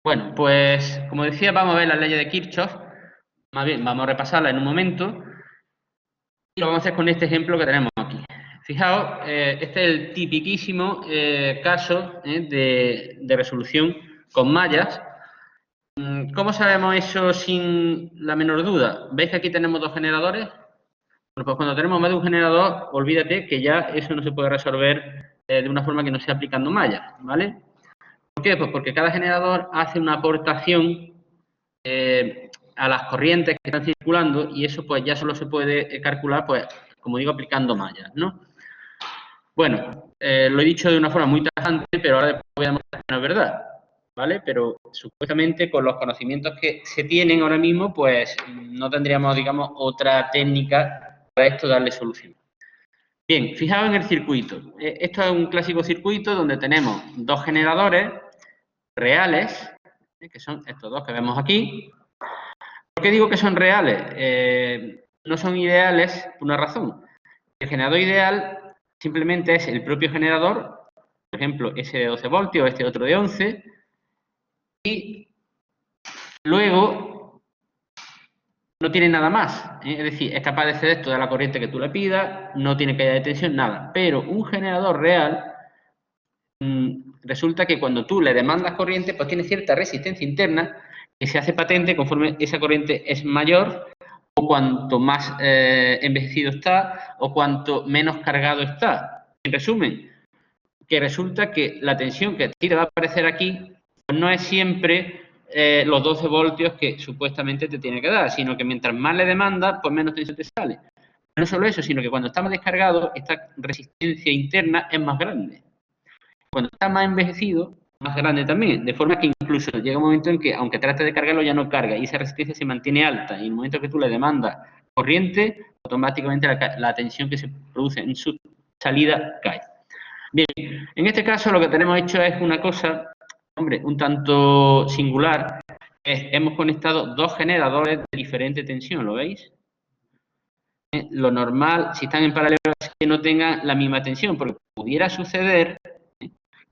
Bueno, pues como decía, vamos a ver las leyes de Kirchhoff. Más bien, vamos a repasarlas en un momento. Y lo vamos a hacer con este ejemplo que tenemos aquí. Fijaos, este es el tipiquísimo caso de resolución con mallas. ¿Cómo sabemos eso sin la menor duda? ¿Veis que aquí tenemos dos generadores? Bueno, pues cuando tenemos más de un generador, olvídate que ya eso no se puede resolver de una forma que no sea aplicando mallas, ¿vale? ¿Por qué? Pues porque cada generador hace una aportación a las corrientes que están circulando y eso pues ya solo se puede calcular, pues, como digo, aplicando mallas, ¿no? Bueno, lo he dicho de una forma muy tajante, pero ahora después voy a demostrar que no es verdad, ¿vale? Pero supuestamente con los conocimientos que se tienen ahora mismo, pues no tendríamos, digamos, otra técnica para esto darle solución. Bien, fijaos en el circuito. Esto es un clásico circuito donde tenemos dos generadores reales, que son estos dos que vemos aquí. ¿Por qué digo que son reales? No son ideales por una razón. El generador ideal simplemente es el propio generador, por ejemplo, ese de 12 voltios, este otro de 11, y luego no tiene nada más, ¿eh? Es decir, es capaz de ceder toda la corriente que tú le pidas, no tiene caída de tensión, nada. Pero un generador real resulta que cuando tú le demandas corriente, pues tiene cierta resistencia interna que se hace patente conforme esa corriente es mayor o cuanto más envejecido está o cuanto menos cargado está. En resumen, que resulta que la tensión que a ti te va a aparecer aquí pues no es siempre los 12 voltios que supuestamente te tiene que dar, sino que mientras más le demandas, pues menos tensión te sale. No solo eso, sino que cuando está más descargado, esta resistencia interna es más grande. Cuando está más envejecido, más grande también, de forma que incluso llega un momento en que, aunque trate de cargarlo, ya no carga y esa resistencia se mantiene alta. Y en el momento que tú le demandas corriente, automáticamente la tensión que se produce en su salida cae. Bien, en este caso lo que tenemos hecho es una cosa, hombre, un tanto singular. Hemos conectado dos generadores de diferente tensión, ¿lo veis? Lo normal, si están en paralelo, es que no tengan la misma tensión, porque pudiera suceder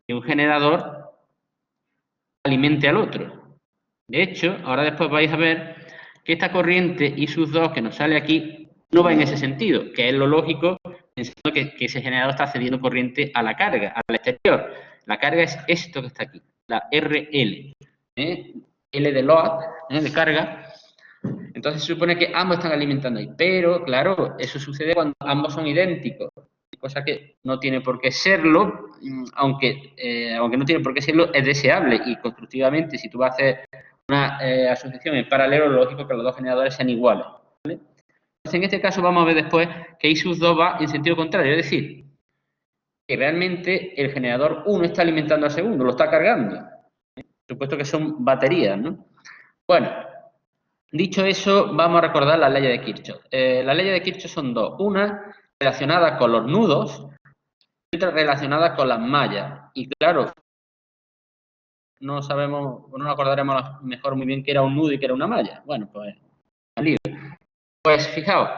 que un generador alimente al otro. De hecho, ahora después vais a ver que esta corriente y sus dos que nos sale aquí no va en ese sentido, que es lo lógico, pensando que ese generador está cediendo corriente a la carga, al exterior. La carga es esto que está aquí, la RL, L de load, de carga. Entonces se supone que ambos están alimentando ahí, pero claro, eso sucede cuando ambos son idénticos, cosa que no tiene por qué serlo, aunque no tiene por qué serlo, es deseable y constructivamente, si tú vas a hacer una asociación en paralelo, lo lógico es que los dos generadores sean iguales, ¿vale? Entonces, en este caso vamos a ver después que I sub 2 va en sentido contrario, es decir, que realmente el generador 1 está alimentando al segundo, lo está cargando. Supuesto que son baterías, ¿no? Bueno, dicho eso, vamos a recordar las leyes de Kirchhoff. Las leyes de Kirchhoff son dos. Una relacionada con los nudos y otra relacionada con las mallas. Y claro, no sabemos, no nos acordaremos mejor muy bien qué era un nudo y qué era una malla. Bueno, pues, pues fijaos,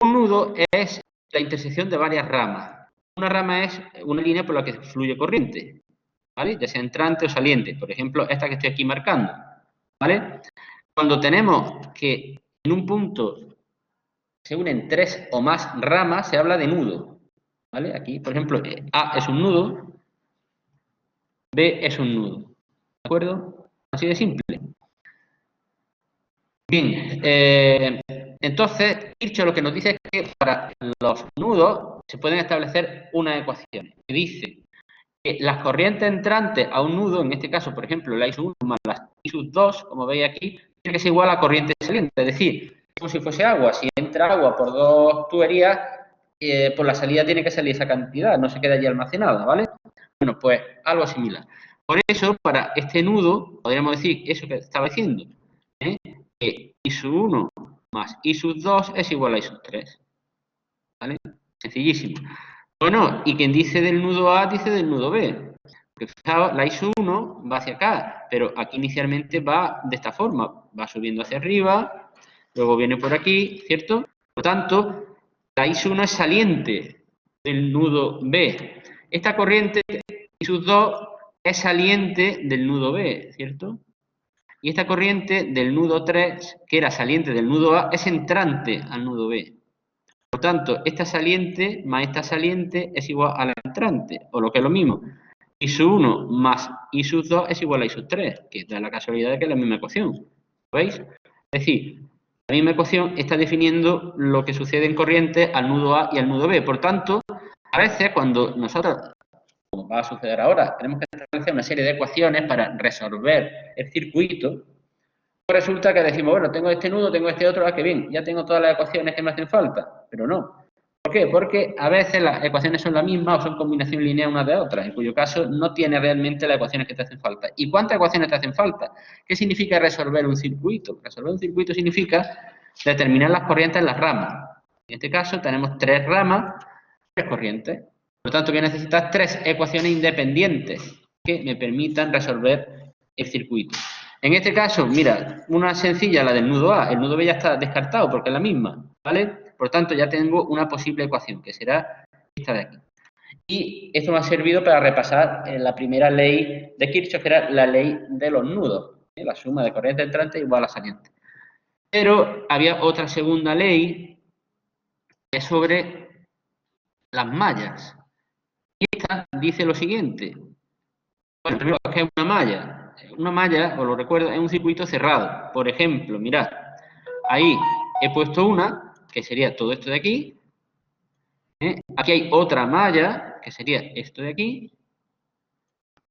un nudo es la intersección de varias ramas. Una rama es una línea por la que fluye corriente, ¿vale? Ya sea entrante o saliente. Por ejemplo, esta que estoy aquí marcando, ¿vale? Cuando tenemos que en un punto se unen tres o más ramas, se habla de nudo, ¿vale? Aquí, por ejemplo, A es un nudo, B es un nudo, ¿de acuerdo? Así de simple. Bien, entonces, Kirchhoff lo que nos dice es que para los nudos se pueden establecer unas ecuaciones que dicen que las corrientes entrantes a un nudo, en este caso, por ejemplo, la I sub 1 más la I sub 2, como veis aquí, tiene que ser igual a la corriente saliente, es decir, como si fuese agua. Si entra agua por dos tuberías, por la salida tiene que salir esa cantidad, no se queda allí almacenada, ¿vale? Bueno, pues algo similar. Por eso, para este nudo, podríamos decir eso que estaba diciendo, que I sub 1 más I sub 2 es igual a I sub 3, ¿vale? Sencillísimo. Bueno, y quien dice del nudo A, dice del nudo B. Porque fijaos, la I sub 1 va hacia acá, pero aquí inicialmente va de esta forma, va subiendo hacia arriba, luego viene por aquí, ¿cierto? Por lo tanto, la I sub 1 es saliente del nudo B. Esta corriente I sub 2 es saliente del nudo B, ¿cierto? Y esta corriente del nudo 3, que era saliente del nudo A, es entrante al nudo B. Por tanto, esta saliente más esta saliente es igual a la entrante, o lo que es lo mismo. I sub 1 más I sub 2 es igual a I sub 3, que da la casualidad de que es la misma ecuación. ¿Veis? Es decir, la misma ecuación está definiendo lo que sucede en corriente al nudo A y al nudo B. Por tanto, a veces cuando nosotros, como va a suceder ahora, tenemos que establecer una serie de ecuaciones para resolver el circuito, pues resulta que decimos, bueno, tengo este nudo, tengo este otro, que bien, ya tengo todas las ecuaciones que me hacen falta, pero no. ¿Por qué? Porque a veces las ecuaciones son las mismas o son combinación lineal unas de otras, en cuyo caso no tiene realmente las ecuaciones que te hacen falta. ¿Y cuántas ecuaciones te hacen falta? ¿Qué significa resolver un circuito? Resolver un circuito significa determinar las corrientes en las ramas. En este caso tenemos 3 ramas, 3 corrientes. Por lo tanto, voy a necesitar 3 ecuaciones independientes que me permitan resolver el circuito. En este caso, mira, una sencilla, la del nudo A. El nudo B ya está descartado porque es la misma, ¿vale? Por tanto, ya tengo una posible ecuación, que será esta de aquí. Y esto me ha servido para repasar la primera ley de Kirchhoff, que era la ley de los nudos. La suma de corriente entrante igual a saliente. Pero había otra segunda ley que es sobre las mallas. Y esta dice lo siguiente. Bueno, primero, ¿qué es una malla? Una malla, os lo recuerdo, es un circuito cerrado. Por ejemplo, mirad, ahí he puesto una, que sería todo esto de aquí. Aquí hay otra malla, que sería esto de aquí.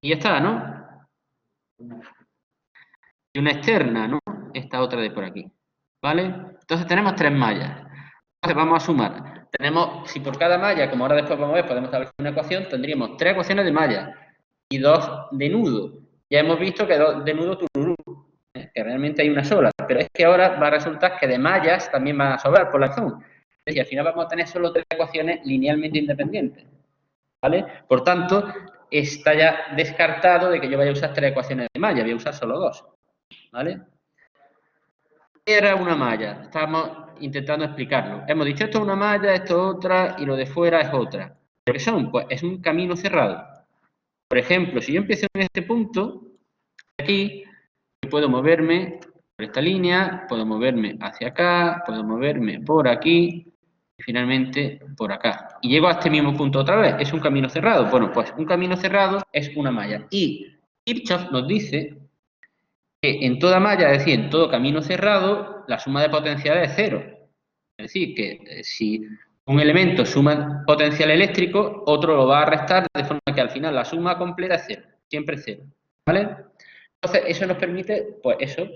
Y ya está, ¿no? Y una externa, ¿no? Esta otra de por aquí. ¿Vale? Entonces tenemos 3 mallas. Entonces vamos a sumar. Tenemos, si por cada malla, como ahora después vamos a ver, podemos establecer una ecuación, tendríamos 3 ecuaciones de malla y 2 de nudo. Ya hemos visto que 2 de nudo tururú, que realmente hay una sola, pero es que ahora va a resultar que de mallas también van a sobrar por la razón. Es decir, al final vamos a tener solo 3 ecuaciones linealmente independientes, ¿vale? Por tanto, está ya descartado de que yo vaya a usar 3 ecuaciones de malla, voy a usar solo 2, ¿vale? Era una malla, estamos intentando explicarlo. Hemos dicho esto es una malla, esto es otra y lo de fuera es otra. ¿Pero qué son? Pues es un camino cerrado. Por ejemplo, si yo empiezo en este punto, aquí, puedo moverme por esta línea, puedo moverme hacia acá, puedo moverme por aquí y finalmente por acá. Y llego a este mismo punto otra vez. ¿Es un camino cerrado? Bueno, pues un camino cerrado es una malla. Y Kirchhoff nos dice que en toda malla, es decir, en todo camino cerrado, la suma de potenciales es 0. Es decir, que si un elemento suma potencial eléctrico, otro lo va a restar, de forma que al final la suma completa es 0, siempre es 0. ¿Vale? Entonces, eso nos permite, pues eso,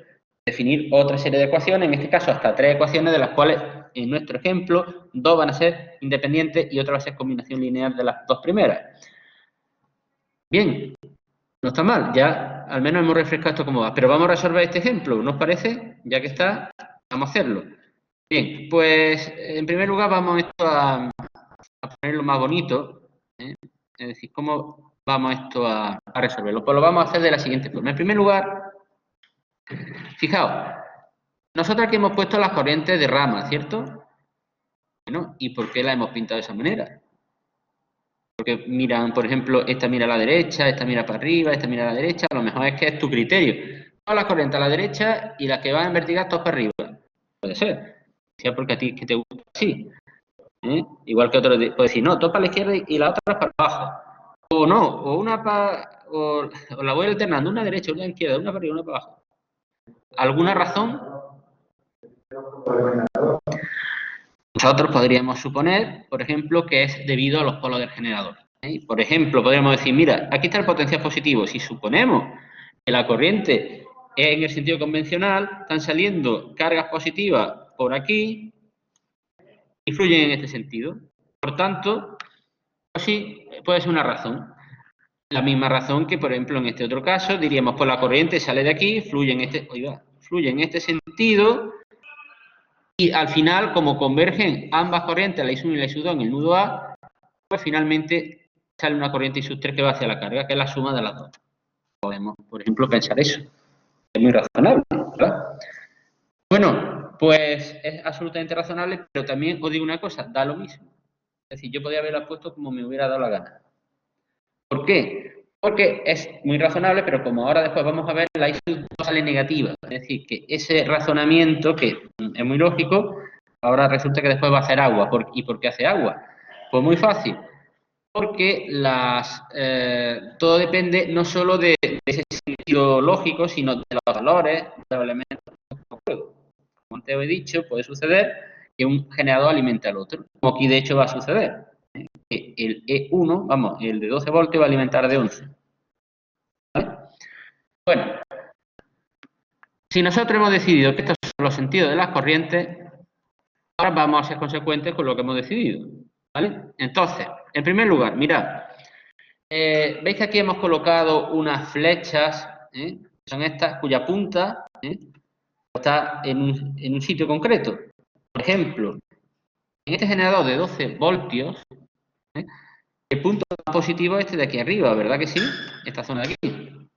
definir otra serie de ecuaciones, en este caso hasta 3 ecuaciones, de las cuales, en nuestro ejemplo, 2 van a ser independientes y otra va a ser combinación lineal de las 2 primeras. Bien, no está mal, ya al menos hemos refrescado esto cómo va. Pero vamos a resolver este ejemplo, ¿nos parece? Ya que está, vamos a hacerlo. Bien, pues en primer lugar vamos esto a ponerlo más bonito, ¿eh? Es decir, ¿cómo vamos esto a resolverlo? Pues lo vamos a hacer de la siguiente forma. En primer lugar, fijaos, nosotros aquí hemos puesto las corrientes de rama, ¿cierto? Bueno, ¿y por qué la hemos pintado de esa manera? Porque miran, por ejemplo, esta mira a la derecha, esta mira para arriba, esta mira a la derecha, a lo mejor es que es tu criterio. Todas las corrientes a la derecha y las que van en vertical todas para arriba. Puede ser, sea porque a ti que te gusta así. Igual que otro puede decir, no, todas para la izquierda y la otra para abajo. O no, o una para, o la voy alternando, una derecha, una izquierda, una para arriba, una para abajo. ¿Alguna razón? Nosotros podríamos suponer, por ejemplo, que es debido a los polos del generador. Por ejemplo, podríamos decir, mira, aquí está el potencial positivo. Si suponemos que la corriente es en el sentido convencional, están saliendo cargas positivas por aquí y fluyen en este sentido. Por tanto, pues sí, puede ser una razón. La misma razón que, por ejemplo, en este otro caso, diríamos, pues la corriente sale de aquí, fluye en este sentido. Y al final, como convergen ambas corrientes, la I1 y la I2 en el nudo A, pues finalmente sale una corriente I3 que va hacia la carga, que es la suma de las dos. Podemos, por ejemplo, pensar eso. Es muy razonable, ¿verdad? Bueno, pues es absolutamente razonable, pero también os digo una cosa, da lo mismo. Es decir, yo podría haberla puesto como me hubiera dado la gana. ¿Por qué? Porque es muy razonable, pero como ahora después vamos a ver, la I2 sale negativa. Es decir, que ese razonamiento, que es muy lógico, ahora resulta que después va a hacer agua. ¿Y por qué hace agua? Pues muy fácil. Porque todo depende no solo de ese sentido lógico, sino de los valores, de los elementos del juego. Como antes os he dicho, puede suceder que un generador alimente al otro, como aquí de hecho va a suceder. Que el E1, vamos, el de 12 voltios va a alimentar de 11. ¿Vale? Bueno, si nosotros hemos decidido que estos son los sentidos de las corrientes, ahora vamos a ser consecuentes con lo que hemos decidido. ¿Vale? Entonces, en primer lugar, mirad, veis que aquí hemos colocado unas flechas, son estas, cuya punta está en un sitio concreto. Por ejemplo, en este generador de 12 voltios, el punto positivo es este de aquí arriba, ¿verdad que sí? Esta zona de aquí.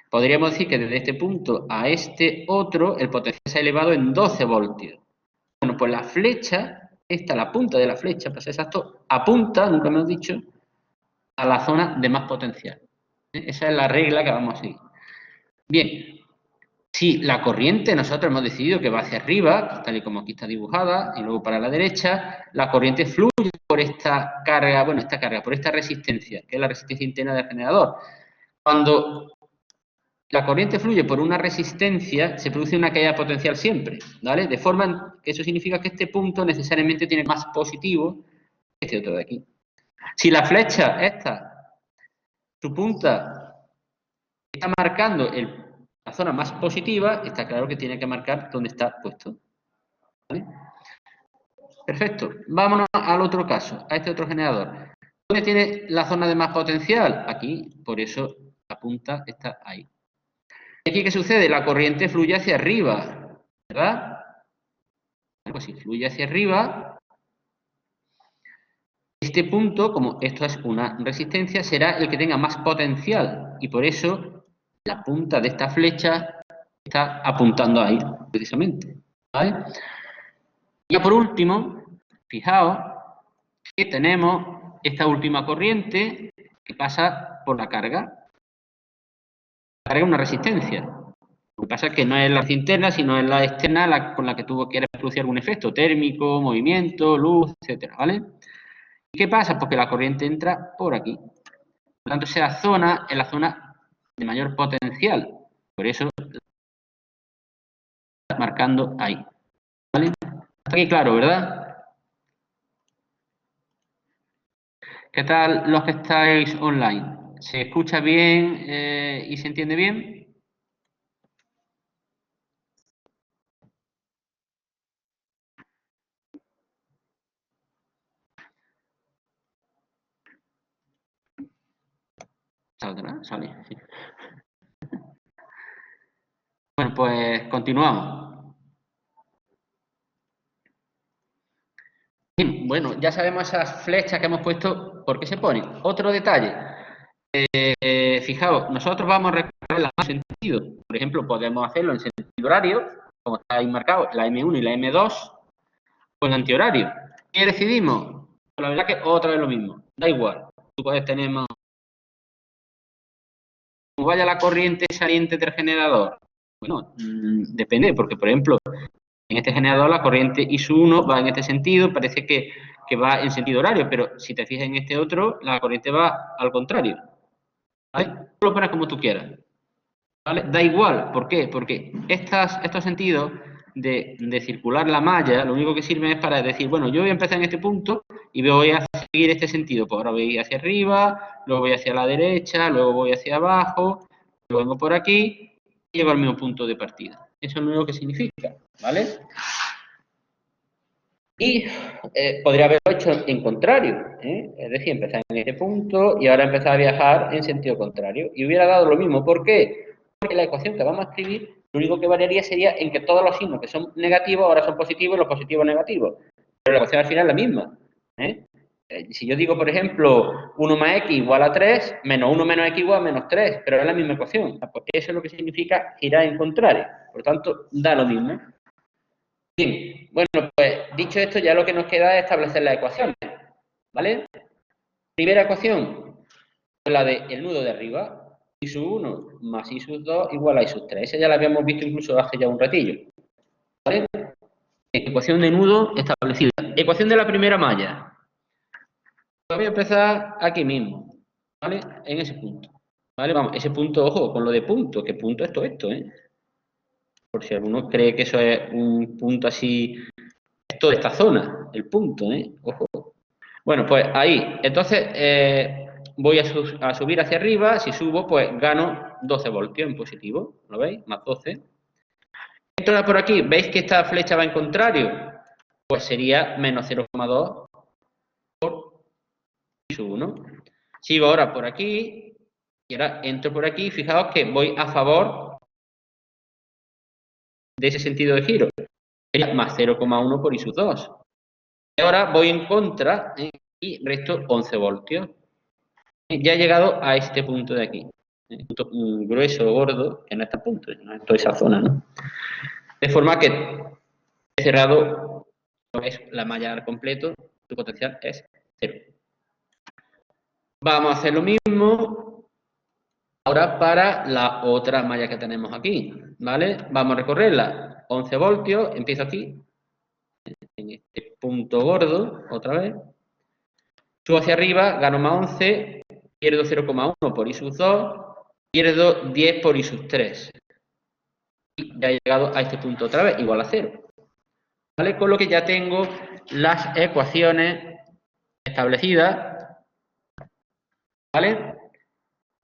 Podríamos decir que desde este punto a este otro, el potencial se ha elevado en 12 voltios. Bueno, pues la flecha, la punta de la flecha, para ser exacto, apunta, nunca me hemos dicho, a la zona de más potencial. Esa es la regla que vamos a seguir. Bien, si la corriente nosotros hemos decidido que va hacia arriba, tal y como aquí está dibujada, y luego para la derecha, la corriente fluye por esta carga, por esta resistencia, que es la resistencia interna del generador. Cuando la corriente fluye por una resistencia, se produce una caída potencial siempre, ¿vale? De forma que eso significa que este punto necesariamente tiene más positivo que este otro de aquí. Si la flecha, su punta, está marcando la zona más positiva, está claro que tiene que marcar dónde está puesto. ¿Vale? Perfecto. Vámonos al otro caso, a este otro generador. ¿Dónde tiene la zona de más potencial? Aquí, por eso la punta está ahí. ¿Y aquí qué sucede? La corriente fluye hacia arriba, ¿verdad? Pues si fluye hacia arriba, este punto, como esto es una resistencia, será el que tenga más potencial. Y por eso la punta de esta flecha está apuntando ahí, precisamente. ¿Vale? Y ya por último, fijaos que tenemos esta última corriente que pasa por la carga. La carga es una resistencia. Lo que pasa es que no es la interna, sino es la externa con la que tú quieres producir algún efecto térmico, movimiento, luz, etcétera, ¿vale? ¿Y qué pasa? Porque la corriente entra por aquí. Por lo tanto, esa zona es la zona de mayor potencial. Por eso está marcando ahí. ¿Vale? Hasta aquí claro, ¿verdad? ¿Qué tal los que estáis online? ¿Se escucha bien y se entiende bien? ¿Saldrá? Sale, sí. Bueno, pues continuamos. Bien, bueno, ya sabemos esas flechas que hemos puesto, ¿por qué se ponen? Otro detalle. Fijaos, nosotros vamos a recorrer los sentidos. Por ejemplo, podemos hacerlo en sentido horario, como está ahí marcado, la M1 y la M2, o en antihorario. ¿Qué decidimos? Pues la verdad que otra vez lo mismo, da igual. Tú puedes tener como vaya la corriente saliente del generador. Bueno, depende, porque por ejemplo, en este generador la corriente I1 va en este sentido, parece que va en sentido horario, pero si te fijas en este otro, la corriente va al contrario. ¿Vale? Tú lo pones como tú quieras. ¿Vale? Da igual, ¿por qué? Porque estos sentidos de circular la malla, lo único que sirven es para decir, bueno, yo voy a empezar en este punto y voy a seguir este sentido. Pues ahora voy hacia arriba, luego voy hacia la derecha, luego voy hacia abajo, luego vengo por aquí y llego al mismo punto de partida. Eso es lo único que significa, ¿vale? Y podría haberlo hecho en contrario, es decir, empezar en este punto y ahora empezar a viajar en sentido contrario. Y hubiera dado lo mismo. ¿Por qué? Porque la ecuación que vamos a escribir, lo único que variaría sería en que todos los signos que son negativos ahora son positivos y los positivos negativos. Pero la ecuación al final es la misma. Si yo digo, por ejemplo, 1 más x igual a 3, menos 1 menos x igual a menos 3, pero es la misma ecuación. Pues eso es lo que significa girar en contrario. Por lo tanto, da lo mismo. Bien, bueno, pues dicho esto, ya lo que nos queda es establecer las ecuaciones, ¿vale? Primera ecuación, la del nudo de arriba. I sub 1 más I sub 2 igual a I sub 3. Esa ya la habíamos visto incluso hace ya un ratillo. ¿Vale? Ecuación de nudo establecida. Ecuación de la primera malla. Voy a empezar aquí mismo, ¿vale? En ese punto. ¿Vale? Vamos, ese punto, ojo, con lo de punto, que punto es todo esto, ¿eh? Por si alguno cree que eso es un punto así, es toda esta zona, el punto, ¿eh? Ojo. Bueno, pues ahí, entonces voy a subir hacia arriba, si subo, pues gano 12 voltios en positivo, ¿lo veis? Más 12. Entonces por aquí, ¿veis que esta flecha va en contrario? Pues sería menos 0,2 por I sub 1. Sigo ahora por aquí, y ahora entro por aquí, fijaos que voy a favor de ese sentido de giro, sería más 0,1 por I sub 2. Y ahora voy en contra y resto 11 voltios. Ya he llegado a este punto de aquí. Punto grueso, gordo, que no está a punto, no es toda esa zona, ¿no? De forma que he cerrado lo que es la malla al completo, su potencial es 0. Vamos a hacer lo mismo ahora para la otra malla que tenemos aquí, ¿vale? Vamos a recorrerla, 11 voltios, empiezo aquí, en este punto gordo, otra vez. Subo hacia arriba, gano más 11, pierdo 0,1 por I sub 2, pierdo 10 por I sub 3. Y ya he llegado a este punto otra vez, igual a 0. ¿Vale? Con lo que ya tengo las ecuaciones establecidas, ¿vale?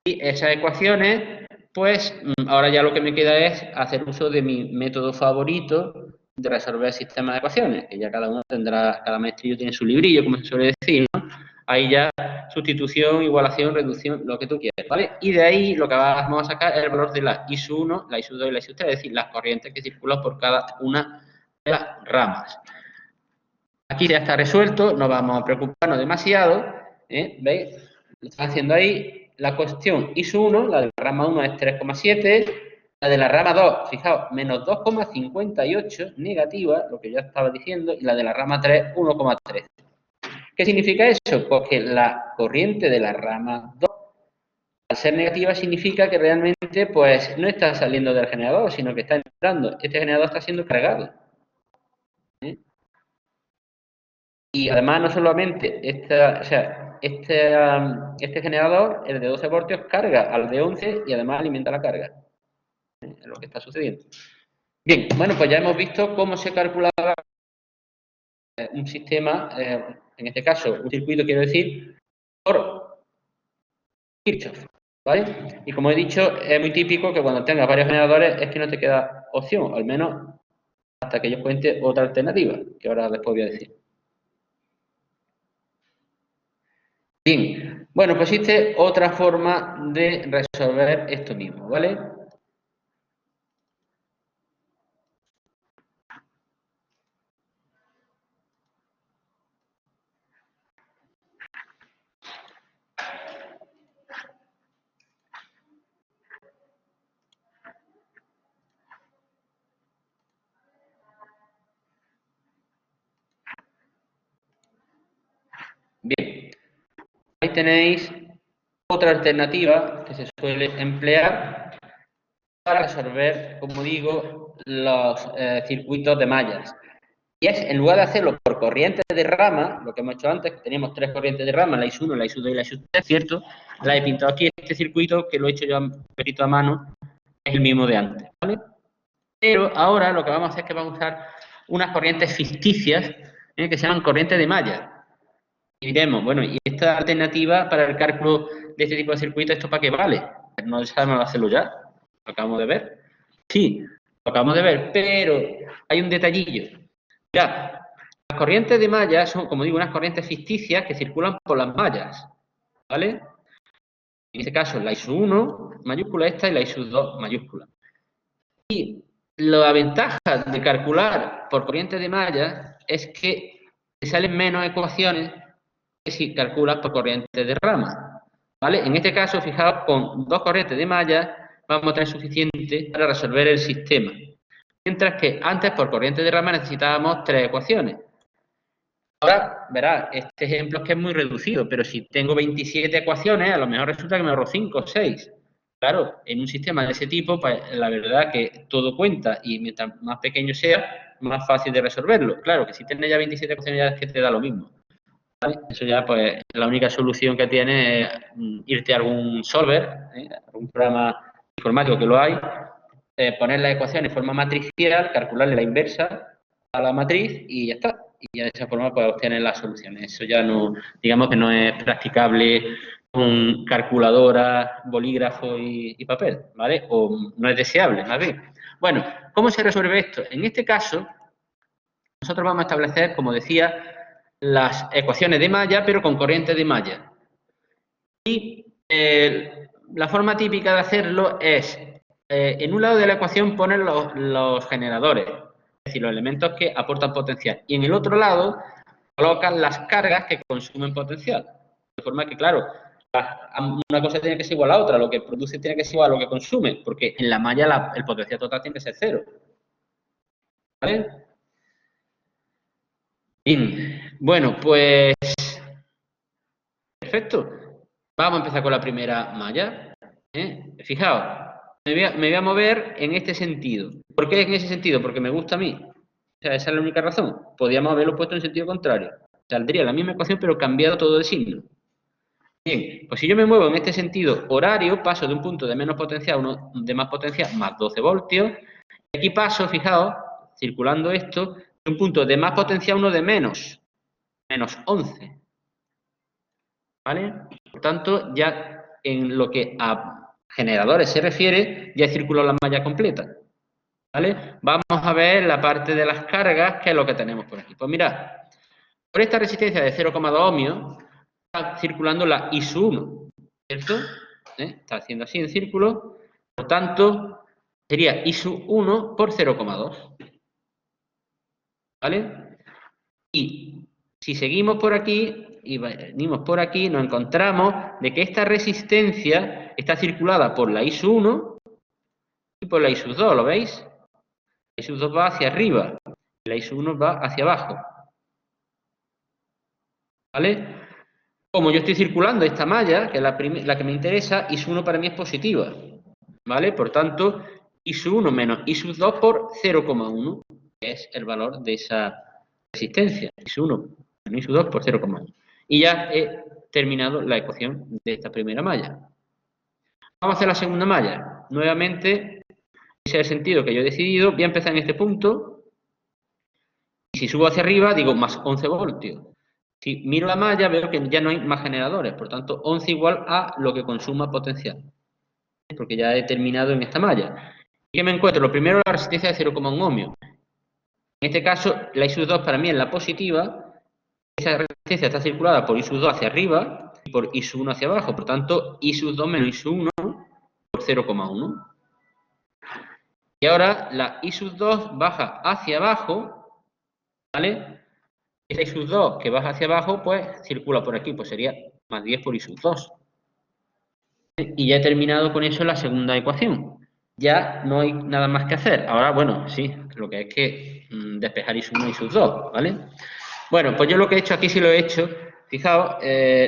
Y esas ecuaciones, pues ahora ya lo que me queda es hacer uso de mi método favorito de resolver sistemas de ecuaciones, que ya cada uno tendrá, cada maestrillo tiene su librillo, como se suele decir, ¿no? Ahí ya sustitución, igualación, reducción, lo que tú quieras, ¿vale? Y de ahí lo que vamos a sacar es el valor de la I sub 1, la I sub 2 y la I sub 3, es decir, las corrientes que circulan por cada una de las ramas. Aquí ya está resuelto, no vamos a preocuparnos demasiado, ¿veis? Lo está haciendo ahí. La cuestión I sub 1, la de la rama 1 es 3,7, la de la rama 2, fijaos, menos 2,58 negativa, lo que yo estaba diciendo, y la de la rama 3, 1,3. ¿Qué significa eso? Pues que la corriente de la rama 2, al ser negativa, significa que realmente pues, no está saliendo del generador, sino que está entrando. Este generador está siendo cargado. Y además, no solamente este generador, el de 12 voltios, carga al de 11 y además alimenta la carga. Es lo que está sucediendo. Bien, bueno, pues ya hemos visto cómo se calculaba un sistema, en este caso, un circuito, quiero decir, por Kirchhoff, ¿vale? Y como he dicho, es muy típico que cuando tengas varios generadores es que no te queda opción, al menos hasta que yo cuente otra alternativa, que ahora después voy a decir. Bien, bueno, pues existe otra forma de resolver esto mismo, ¿vale? Bien, ahí tenéis otra alternativa que se suele emplear para resolver, como digo, los circuitos de mallas. Y es, en lugar de hacerlo por corrientes de rama, lo que hemos hecho antes, que teníamos 3 corrientes de rama, la IS1, la IS2 y la IS3, ¿cierto? La he pintado aquí, este circuito, que lo he hecho yo a mano, es el mismo de antes, ¿vale? Pero ahora lo que vamos a hacer es que vamos a usar unas corrientes ficticias, que se llaman corrientes de malla. Y diremos, bueno, ¿y esta alternativa para el cálculo de este tipo de circuito, esto para qué vale? No sabemos hacerlo ya, lo acabamos de ver. Sí, lo acabamos de ver, pero hay un detallillo. Ya, las corrientes de malla son, como digo, unas corrientes ficticias que circulan por las mallas, ¿vale? En este caso, la ISU1 mayúscula esta y la ISU2 mayúscula. Y la ventaja de calcular por corriente de malla es que te salen menos ecuaciones que si calculas por corriente de rama, ¿vale? En este caso, fijaos, con 2 corrientes de malla vamos a tener suficiente para resolver el sistema. Mientras que antes, por corriente de rama, necesitábamos 3 ecuaciones. Ahora, verás, este ejemplo es que es muy reducido, pero si tengo 27 ecuaciones, a lo mejor resulta que me ahorro 5 o 6. Claro, en un sistema de ese tipo, pues la verdad que todo cuenta y mientras más pequeño sea, más fácil de resolverlo. Claro que si tienes ya 27 ecuaciones ya es que te da lo mismo. ¿Vale? Eso ya, pues, la única solución que tiene es irte a algún solver, algún programa informático que lo hay, poner las ecuaciones de forma matricial, calcularle la inversa a la matriz y ya está. Y ya de esa forma puedes obtener las soluciones. Eso ya no, digamos que no es practicable con calculadora, bolígrafo y papel, ¿vale? O no es deseable, más bien. Bueno, ¿cómo se resuelve esto? En este caso, nosotros vamos a establecer, como decía, las ecuaciones de malla, pero con corriente de malla. Y la forma típica de hacerlo es, en un lado de la ecuación poner los generadores, es decir, los elementos que aportan potencial, y en el otro lado colocan las cargas que consumen potencial. De forma que, claro, una cosa tiene que ser igual a la otra, lo que produce tiene que ser igual a lo que consume, porque en la malla el potencial total tiene que ser cero. ¿Vale? Bien, bueno, pues perfecto. Vamos a empezar con la primera malla. Fijaos, me voy a mover en este sentido. ¿Por qué en ese sentido? Porque me gusta a mí. O sea, esa es la única razón. Podríamos haberlo puesto en sentido contrario. Saldría la misma ecuación, pero cambiado todo de signo. Bien, pues si yo me muevo en este sentido horario, paso de un punto de menos potencial a uno de más potencial, más 12 voltios. Y aquí paso, fijaos, circulando esto, de un punto de más potencial a uno de menos 11. ¿Vale? Por tanto, ya en lo que a generadores se refiere, ya he circulado la malla completa. ¿Vale? Vamos a ver la parte de las cargas, que es lo que tenemos por aquí. Pues mirad, por esta resistencia de 0,2 ohmios, está circulando la I1, ¿cierto? Está haciendo así en círculo, por tanto, sería I1 por 0,2. ¿Vale? Y si seguimos por aquí y venimos por aquí, nos encontramos de que esta resistencia está circulada por la I1 y por la I2, ¿lo veis? La I2 va hacia arriba, y la I1 va hacia abajo. ¿Vale? Como yo estoy circulando esta malla, que es la que me interesa, I1 para mí es positiva. ¿Vale? Por tanto, I1 menos I2 por 0,1, que es el valor de esa resistencia. I1 menos I2 por 0,1. Y ya he terminado la ecuación de esta primera malla. Vamos a hacer la segunda malla. Nuevamente, ese es el sentido que yo he decidido. Voy a empezar en este punto. Y si subo hacia arriba, digo más 11 voltios. Si miro la malla, veo que ya no hay más generadores. Por tanto, 11 igual a lo que consuma potencial. Porque ya he terminado en esta malla. ¿Y qué me encuentro? Lo primero, la resistencia de 0,1 ohmio. En este caso, la I2 para mí es la positiva. Esa resistencia está circulada por I2 hacia arriba y por I1 hacia abajo. Por tanto, I2 menos I1 por 0,1. Y ahora la I2 baja hacia abajo, ¿vale? Esa I2 que baja hacia abajo, pues circula por aquí, pues sería más 10 por I2. Y ya he terminado con eso la segunda ecuación. Ya no hay nada más que hacer. Ahora, bueno, sí, lo que hay que despejar I1 y I2, ¿vale? Bueno, pues yo lo que he hecho aquí sí lo he hecho. Fijaos,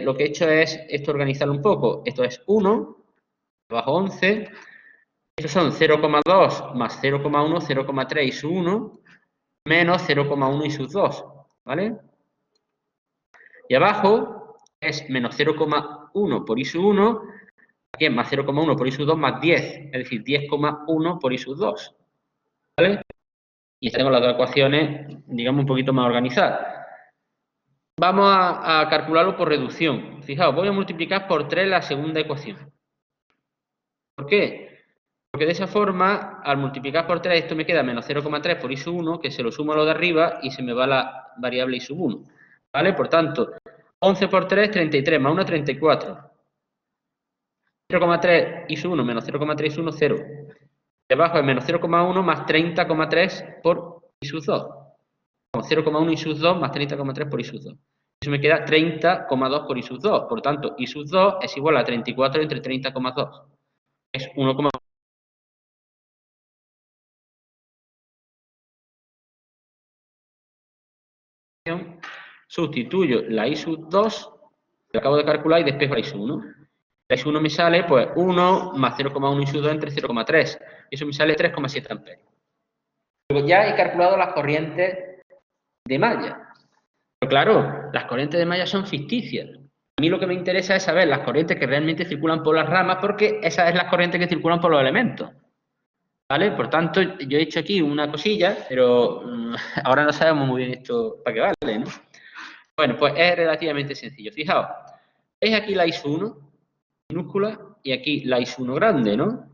lo que he hecho es esto organizarlo un poco. Esto es 1 bajo 11. Estos son 0,2 más 0,1, 0,3 y su 1, menos 0,1 y sus 2, ¿vale? Y abajo es menos 0,1 por I sub 1, aquí es más 0,1 por I sub 2 más 10, es decir, 10,1 por I sub 2, ¿vale? Y tenemos las dos ecuaciones, digamos, un poquito más organizadas. Vamos a calcularlo por reducción. Fijaos, voy a multiplicar por 3 la segunda ecuación. ¿Por qué? Porque de esa forma, al multiplicar por 3, esto me queda menos 0,3 por I sub 1, que se lo sumo a lo de arriba y se me va la variable I sub 1. ¿Vale? Por tanto, 11 por 3, 33, más 1, 34. 0,3 I sub 1 menos 0,3 I sub 1, 0. De abajo es menos 0,1 más 30,3 por I sub 2. 0,1 I sub 2 más 30,3 por I sub 2. Eso me queda 30,2 por I sub 2. Por tanto, I sub 2 es igual a 34 entre 30,2. Es 1,1. Sustituyo la I sub 2, que acabo de calcular, y despejo la I sub 1. La I1 me sale, pues, 1 más 0,1 I sub 2 entre 0,3. Eso me sale 3,7 amperios. Luego ya he calculado las corrientes de malla. Pero claro, las corrientes de malla son ficticias. A mí lo que me interesa es saber las corrientes que realmente circulan por las ramas, porque esas son las corrientes que circulan por los elementos. ¿Vale? Por tanto, yo he hecho aquí una cosilla, pero ahora no sabemos muy bien esto para qué vale, ¿no? Bueno, pues es relativamente sencillo. Fijaos, ¿veis aquí la I sub 1 minúscula y aquí la I sub 1 grande, ¿no?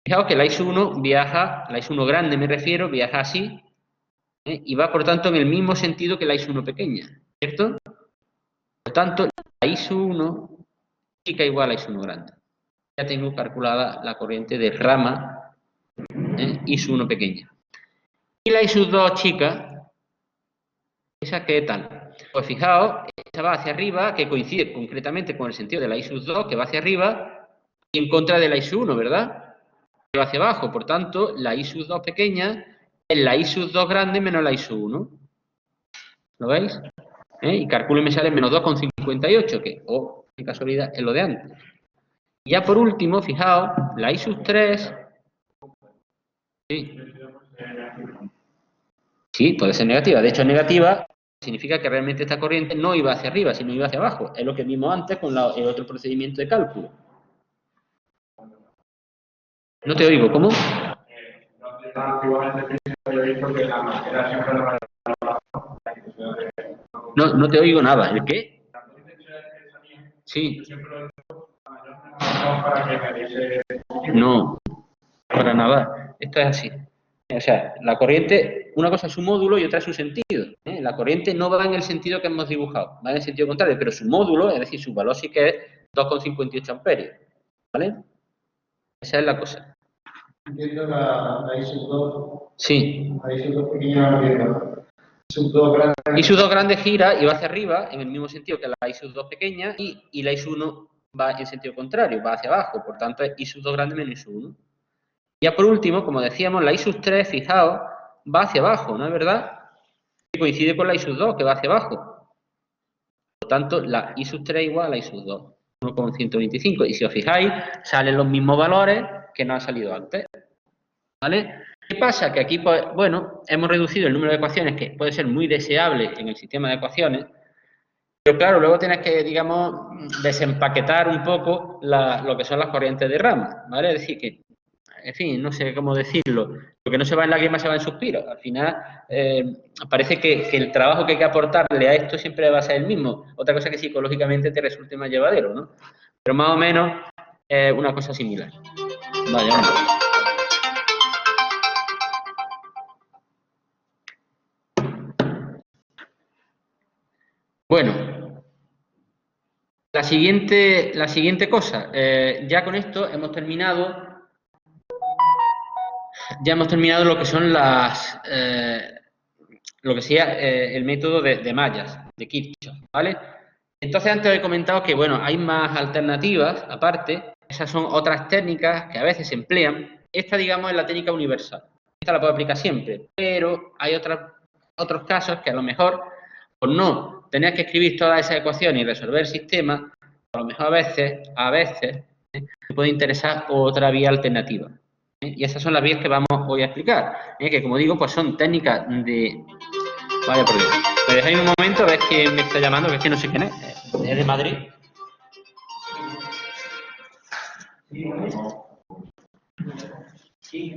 Fijaos que la I sub 1 viaja, la I sub 1 grande me refiero, viaja así, y va por tanto en el mismo sentido que la I sub 1 pequeña, ¿cierto? Por tanto, la I sub 1 chica igual a I sub 1 grande. Ya tengo calculada la corriente de rama I sub 1 pequeña. Y la I sub 2 chica, ¿esa qué tal? Pues fijaos, esa va hacia arriba, que coincide concretamente con el sentido de la I sub 2, que va hacia arriba, y en contra de la I sub 1, ¿verdad? Que va hacia abajo. Por tanto, la I sub 2 pequeña es la I sub 2 grande menos la I sub 1. ¿Lo veis? Y calculo y me sale menos 2,58, que, oh, qué casualidad, es lo de antes. Y ya por último, fijaos, la I sub 3... Sí, puede ser negativa. De hecho, es negativa significa que realmente esta corriente no iba hacia arriba, sino iba hacia abajo. Es lo que vimos antes con el otro procedimiento de cálculo. No te oigo, ¿cómo? No te oigo nada. ¿El qué? Sí. No, para nada. Esto es así. O sea, la corriente, una cosa es su módulo y otra es su sentido. La corriente no va en el sentido que hemos dibujado, va en el sentido contrario, pero su módulo, es decir, su valor sí que es 2,58 amperios. ¿Vale? Esa es la cosa. Entiendo la I sub 2. Sí. La I sub 2 pequeña sub 2 grande. I sub 2 grande gira y va hacia arriba en el mismo sentido que la I sub 2 pequeña y la I sub 1 va en sentido contrario, va hacia abajo. Por tanto, es I sub 2 grande menos I sub 1. Ya por último, como decíamos, la I sub 3, fijaos, va hacia abajo, ¿no es verdad? Y coincide con la I sub 2, que va hacia abajo. Por tanto, la I sub 3 igual a la I sub 2, 1,125. Y si os fijáis, salen los mismos valores que nos han salido antes. ¿Vale? ¿Qué pasa? Que aquí, pues, bueno, hemos reducido el número de ecuaciones, que puede ser muy deseable en el sistema de ecuaciones, pero claro, luego tienes que, digamos, desempaquetar un poco lo que son las corrientes de rama, ¿vale? Es decir, que, en fin, no sé cómo decirlo, lo que no se va en lágrimas se va en suspiros. Al final, parece que el trabajo que hay que aportarle a esto siempre va a ser el mismo. Otra cosa que psicológicamente te resulte más llevadero, ¿no? Pero más o menos una cosa similar. Vale, vamos. Lo siguiente cosa, ya con esto hemos terminado lo que son lo que sea el método de mallas, de Kirchhoff, ¿vale? Entonces antes he comentado que, bueno, hay más alternativas, aparte, esas son otras técnicas que a veces se emplean. Esta, digamos, es la técnica universal. Esta la puedo aplicar siempre, pero hay otros casos que a lo mejor, por no tener que escribir todas esas ecuaciones y resolver el sistema, a lo mejor a veces, te puede interesar otra vía alternativa. Y esas son las vías que vamos hoy a explicar, que como digo, pues son técnicas de... Vaya por Dios. ¿Me dejáis un momento a ver quién me está llamando? Que es que no sé quién es. ¿Es de Madrid? Sí.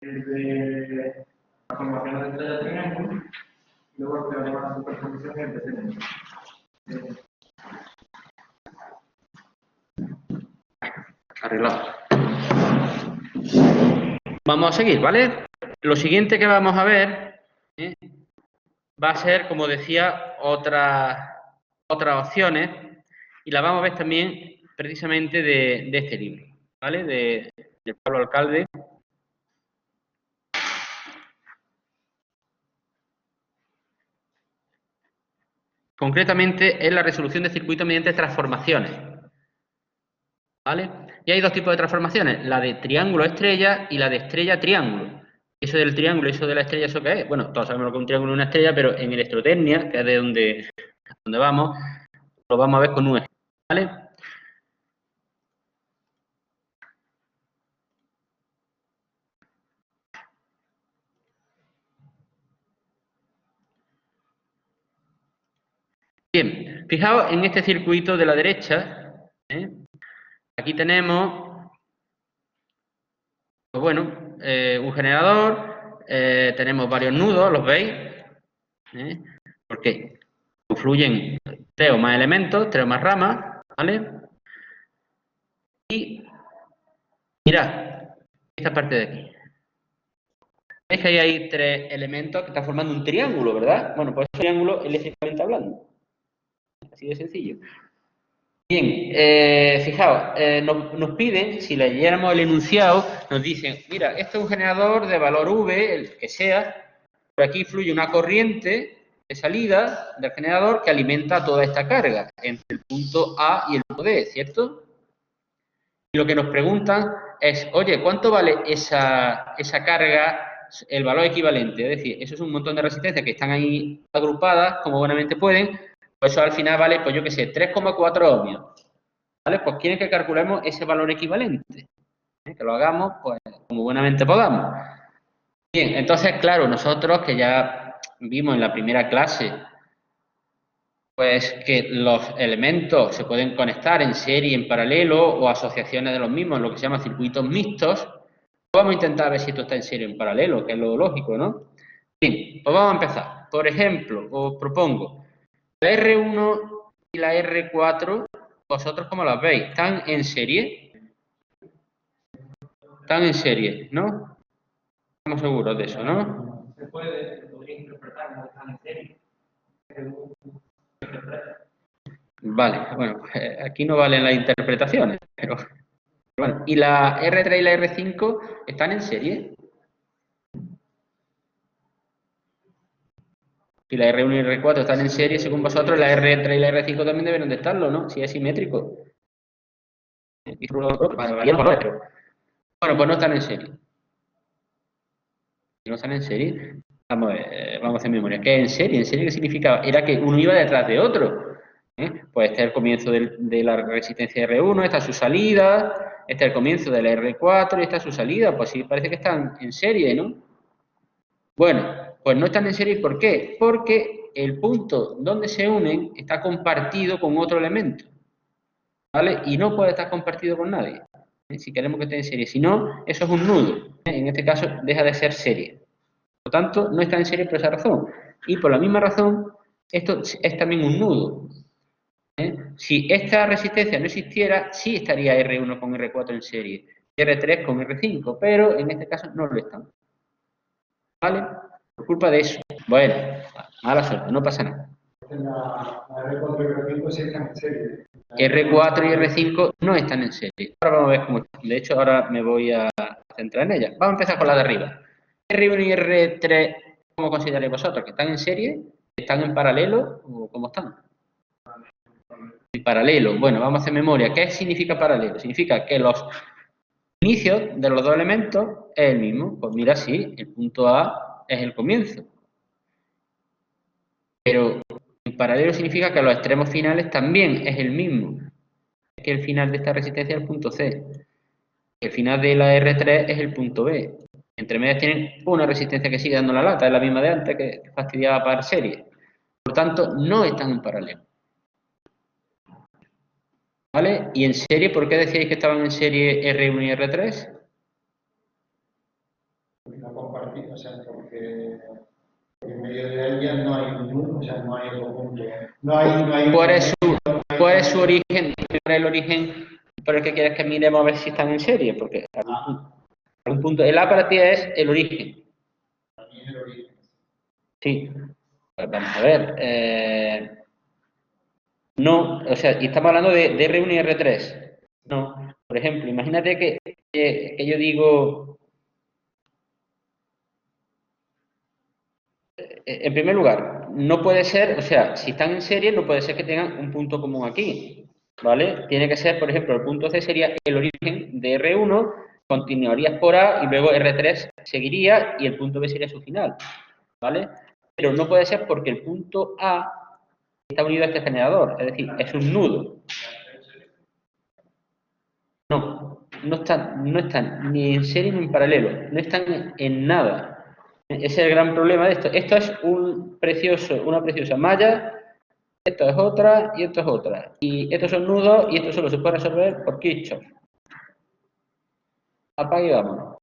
Desde la formación de este triángulo Luego el teorema de superposición y el descenso. Arreglado. Vamos a seguir, ¿vale? Lo siguiente que vamos a ver va a ser, como decía, otras opciones, y las vamos a ver también precisamente de este libro, ¿vale? De Pablo Alcalde. Concretamente es la resolución de circuitos mediante transformaciones, ¿vale? Y hay dos tipos de transformaciones, la de triángulo estrella y la de estrella triángulo. Eso del triángulo y eso de la estrella, ¿eso qué es? Bueno, todos sabemos lo que es un triángulo y una estrella, pero en electrotecnia, que es de donde vamos, lo vamos a ver con un ejemplo, ¿vale? Bien, fijaos en este circuito de la derecha, aquí tenemos, pues bueno, un generador, tenemos varios nudos, ¿los veis? Porque confluyen 3 o más elementos, 3 o más ramas, ¿vale? Y mirad, esta parte de aquí. ¿Veis que ahí hay 3 elementos que están formando un triángulo, verdad? Bueno, pues es un triángulo eléctricamente hablando. Así de sencillo. Bien, fijaos, nos piden, si leyéramos el enunciado, nos dicen, mira, esto es un generador de valor V, el que sea, por aquí fluye una corriente de salida del generador que alimenta toda esta carga entre el punto A y el punto D, ¿cierto? Y lo que nos preguntan es, oye, ¿cuánto vale esa carga, el valor equivalente? Es decir, eso es un montón de resistencias que están ahí agrupadas como buenamente pueden, pues eso al final vale, pues yo qué sé, 3,4 ohmios. ¿Vale? Pues quieren que calculemos ese valor equivalente. Que lo hagamos, pues, como buenamente podamos. Bien, entonces, claro, nosotros que ya vimos en la primera clase, pues que los elementos se pueden conectar en serie, en paralelo o asociaciones de los mismos, lo que se llama circuitos mixtos. Vamos a intentar ver si esto está en serie o en paralelo, que es lo lógico, ¿no? Bien, pues vamos a empezar. Por ejemplo, os propongo la R1 y la R4, ¿vosotros cómo las veis? ¿Están en serie? Están en serie, ¿no? Estamos seguros de eso, ¿no? Se podría interpretar como están en serie. Vale, bueno, aquí no valen las interpretaciones, pero bueno. ¿Y la R3 y la R5 están en serie? Si la R1 y la R4 están en serie, según vosotros, la R3 y la R5 también deben de estarlo, ¿no? Si es simétrico. Bueno, pues no están en serie. Si no están en serie, vamos a hacer memoria. ¿Qué es en serie? ¿En serie qué significaba? Era que uno iba detrás de otro. Pues este es el comienzo de la resistencia R1, esta es su salida, este es el comienzo de la R4 y esta es su salida. Pues sí, parece que están en serie, ¿no? Bueno, pues no están en serie, ¿por qué? Porque el punto donde se unen está compartido con otro elemento, ¿vale? Y no puede estar compartido con nadie, si queremos que esté en serie. Si no, eso es un nudo. En este caso, deja de ser serie. Por lo tanto, no está en serie por esa razón. Y por la misma razón, esto es también un nudo. Si esta resistencia no existiera, sí estaría R1 con R4 en serie, R3 con R5, pero en este caso no lo están. ¿Vale? Por culpa de eso. Bueno, mala suerte, no pasa nada. La R4 y R5 sí están en serie. R4 y R5 no están en serie. Ahora vamos a ver cómo están. De hecho, ahora me voy a centrar en ellas. Vamos a empezar con la de arriba. R1 y R3, ¿cómo consideráis vosotros? ¿Que están en serie? ¿Están en paralelo? ¿O cómo están? En paralelo. Bueno, vamos a hacer memoria. ¿Qué significa paralelo? Significa que los inicios de los dos elementos es el mismo. Pues mira, sí, el punto A es el comienzo. Pero en paralelo significa que los extremos finales también es el mismo. Que el final de esta resistencia es el punto C. El final de la R3 es el punto B. Entre medias tienen una resistencia que sigue dando la lata, es la misma de antes, que fastidiaba para serie. Por tanto, no están en paralelo. ¿Vale? ¿Y en serie, por qué decíais que estaban en serie R1 y R3? No compartir, o sea, porque medio de ellas no hay ningún, o sea, no hay otro punto. No hay ¿Cuál es su origen? El origen por el que quieres que miremos a ver si están en serie, porque algún punto. El A para ti es el origen. También el origen. Sí. Pues vamos a ver. No, o sea, y estamos hablando de R1 y R3. No, por ejemplo, imagínate que yo digo, en primer lugar, no puede ser, o sea, si están en serie, no puede ser que tengan un punto común aquí, ¿vale? Tiene que ser, por ejemplo, el punto C sería el origen de R1, continuarías por A y luego R3 seguiría y el punto B sería su final, ¿vale? Pero no puede ser porque el punto A está unido a este generador, es decir, es un nudo. No están ni en serie ni en paralelo, no están en nada. Ese es el gran problema de esto. Esto es una preciosa malla, esto es otra y esto es otra. Y estos son nudos y esto solo se puede resolver por Kirchhoff. Apague y vámonos.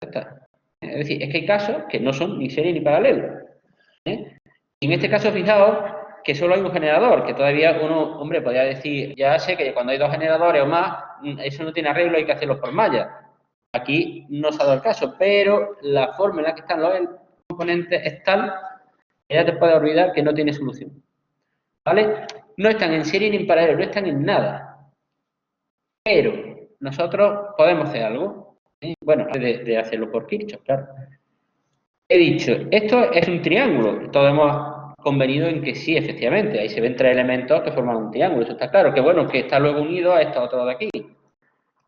Ya está. Es decir, es que hay casos que no son ni serie ni paralelo. ¿Eh? Y en este caso, fijaos que solo hay un generador, que todavía uno, hombre, podría decir, ya sé que cuando hay dos generadores o más, eso no tiene arreglo, hay que hacerlos por malla. Aquí no se ha dado el caso, pero la forma en la que están los componentes es tal que ya te puedes olvidar que no tiene solución. ¿Vale? No están en serie ni en paralelo, no están en nada. Pero nosotros podemos hacer algo. Bueno, de hacerlo por Kirchhoff, claro. He dicho, esto es un triángulo. Todos hemos convenido en que sí, efectivamente. Ahí se ven tres elementos que forman un triángulo. Eso está claro. Que bueno, que está luego unido a estos otros de aquí.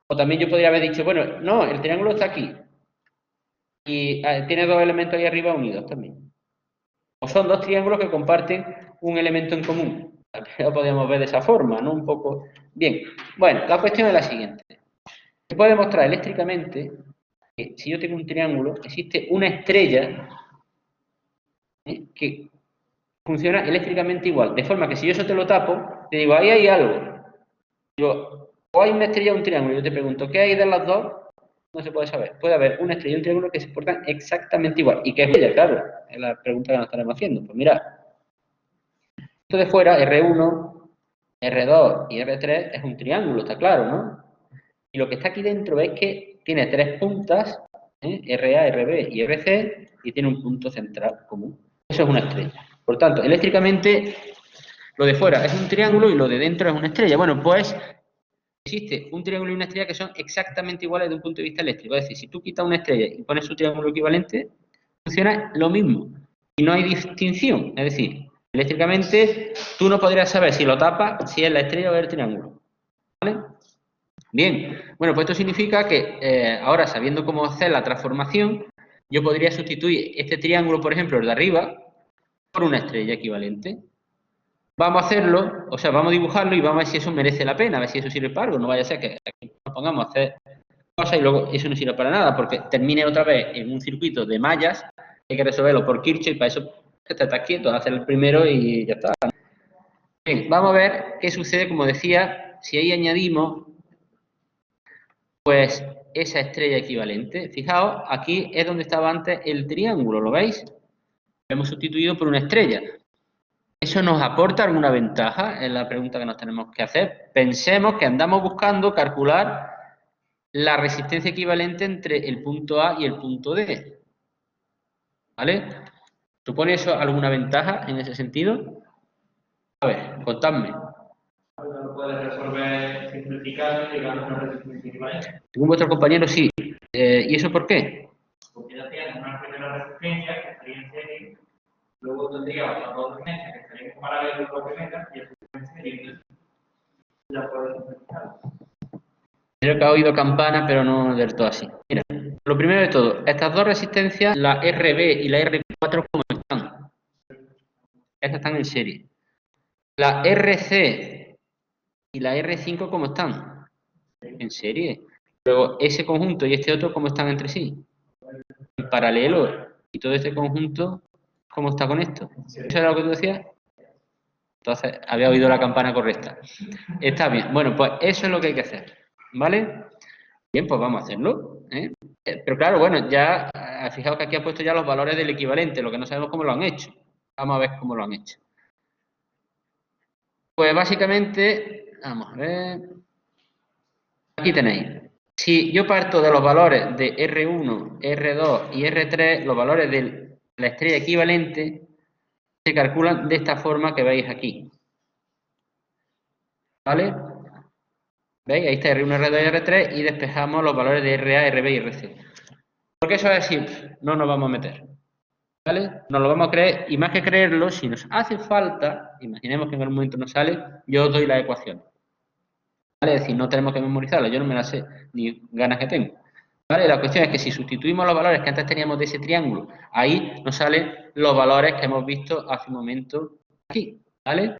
O también yo podría haber dicho, bueno, no, el triángulo está aquí. Y tiene dos elementos ahí arriba unidos también. O son dos triángulos que comparten un elemento en común. Lo podríamos ver de esa forma, ¿no? Un poco. Bien. Bueno, la cuestión es la siguiente. Se puede demostrar eléctricamente que si yo tengo un triángulo, existe una estrella que funciona eléctricamente igual. De forma que si yo eso te lo tapo, te digo, ahí hay algo. Digo, o hay una estrella o un triángulo. Yo te pregunto, ¿qué hay de las dos? No se puede saber. Puede haber una estrella y un triángulo que se portan exactamente igual. ¿Y qué es ella? Claro, es la pregunta que nos estaremos haciendo. Pues mirad, esto de fuera, R1, R2 y R3 es un triángulo, está claro, ¿no? Y lo que está aquí dentro es que tiene tres puntas, RA, RB y RC, y tiene un punto central común. Eso es una estrella. Por tanto, eléctricamente, lo de fuera es un triángulo y lo de dentro es una estrella. Bueno, pues existe un triángulo y una estrella que son exactamente iguales desde un punto de vista eléctrico. Es decir, si tú quitas una estrella y pones su triángulo equivalente, funciona lo mismo. Y no hay distinción. Es decir, eléctricamente tú no podrías saber si lo tapas, si es la estrella o el triángulo. ¿Vale? Bien. Bueno, pues esto significa que ahora, sabiendo cómo hacer la transformación, yo podría sustituir este triángulo, por ejemplo, el de arriba, por una estrella equivalente. Vamos a hacerlo, o sea, vamos a dibujarlo y vamos a ver si eso merece la pena, a ver si eso sirve para algo. No vaya a ser que nos pongamos a hacer cosas y luego eso no sirve para nada, porque termine otra vez en un circuito de mallas, hay que resolverlo por Kirchhoff y para eso te estás quieto, hacer el primero y ya está. Bien, vamos a ver qué sucede, como decía, si ahí añadimos, pues, esa estrella equivalente. Fijaos, aquí es donde estaba antes el triángulo, ¿lo veis? Lo hemos sustituido por una estrella. ¿Eso nos aporta alguna ventaja? Es la pregunta que nos tenemos que hacer. Pensemos que andamos buscando calcular la resistencia equivalente entre el punto A y el punto D. ¿Vale? ¿Supone eso alguna ventaja en ese sentido? A ver, contadme. Lo puedes resolver simplificando y llegando a una resistencia equivalente. Según vuestro compañero, sí. ¿Y eso por qué? Porque ya tienes una primera resistencia que estaría en serie, luego tendría otras dos resistencias que estarían en paralelo con la primera y el en serie. Ya puedes simplificar. Creo que ha oído campana, pero no del todo así. Mira, lo primero de todo, estas dos resistencias, la RB y la R4, ¿cómo están? Estas están en serie. La RC y la R5, ¿cómo están? En serie. Luego, ese conjunto y este otro, ¿cómo están entre sí? En paralelo. Y todo este conjunto, ¿cómo está con esto? ¿Eso era lo que tú decías? Entonces, había oído la campana correcta. Está bien. Bueno, pues eso es lo que hay que hacer. ¿Vale? Bien, pues vamos a hacerlo. Pero claro, bueno, ya fijaos que aquí ha puesto ya los valores del equivalente, lo que no sabemos cómo lo han hecho. Vamos a ver cómo lo han hecho. Pues básicamente, vamos a ver. Aquí tenéis. Si yo parto de los valores de R1, R2 y R3, los valores de la estrella equivalente se calculan de esta forma que veis aquí. ¿Vale? ¿Veis? Ahí está R1, R2 y R3 y despejamos los valores de RA, RB y RC. Porque eso es simple, no nos vamos a meter. ¿Vale? Nos lo vamos a creer y más que creerlo, si nos hace falta, imaginemos que en algún momento nos sale, yo os doy la ecuación. ¿Vale? Es decir, no tenemos que memorizarla, yo no me la sé, ni ganas que tengo. ¿Vale? La cuestión es que si sustituimos los valores que antes teníamos de ese triángulo, ahí nos salen los valores que hemos visto hace un momento aquí. ¿Vale?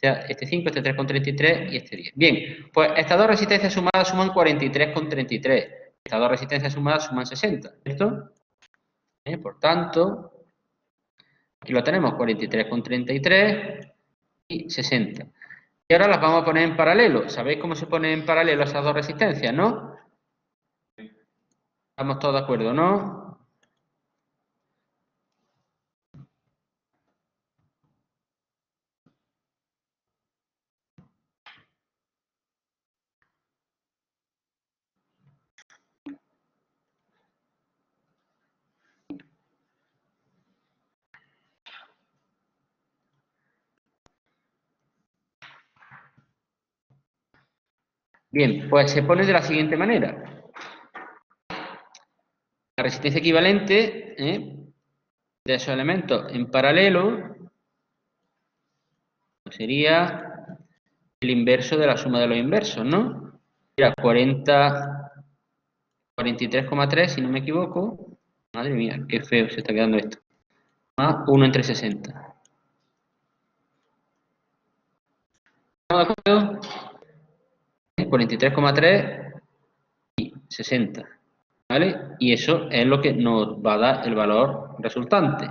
Este 5, este 3,33 y este 10. Bien, pues estas dos resistencias sumadas suman 43,33. Estas dos resistencias sumadas suman 60, ¿cierto? Por tanto, aquí lo tenemos, 43,33 y 60. Y ahora las vamos a poner en paralelo. ¿Sabéis cómo se ponen en paralelo esas dos resistencias, no? ¿Estamos todos de acuerdo, no? Bien, pues se pone de la siguiente manera. La resistencia equivalente de esos elementos en paralelo sería el inverso de la suma de los inversos, ¿no? Era 43,3, si no me equivoco. Madre mía, qué feo se está quedando esto. Más 1 entre 60. ¿Estamos de acuerdo? 43,3 y 60. ¿Vale? Y eso es lo que nos va a dar el valor resultante.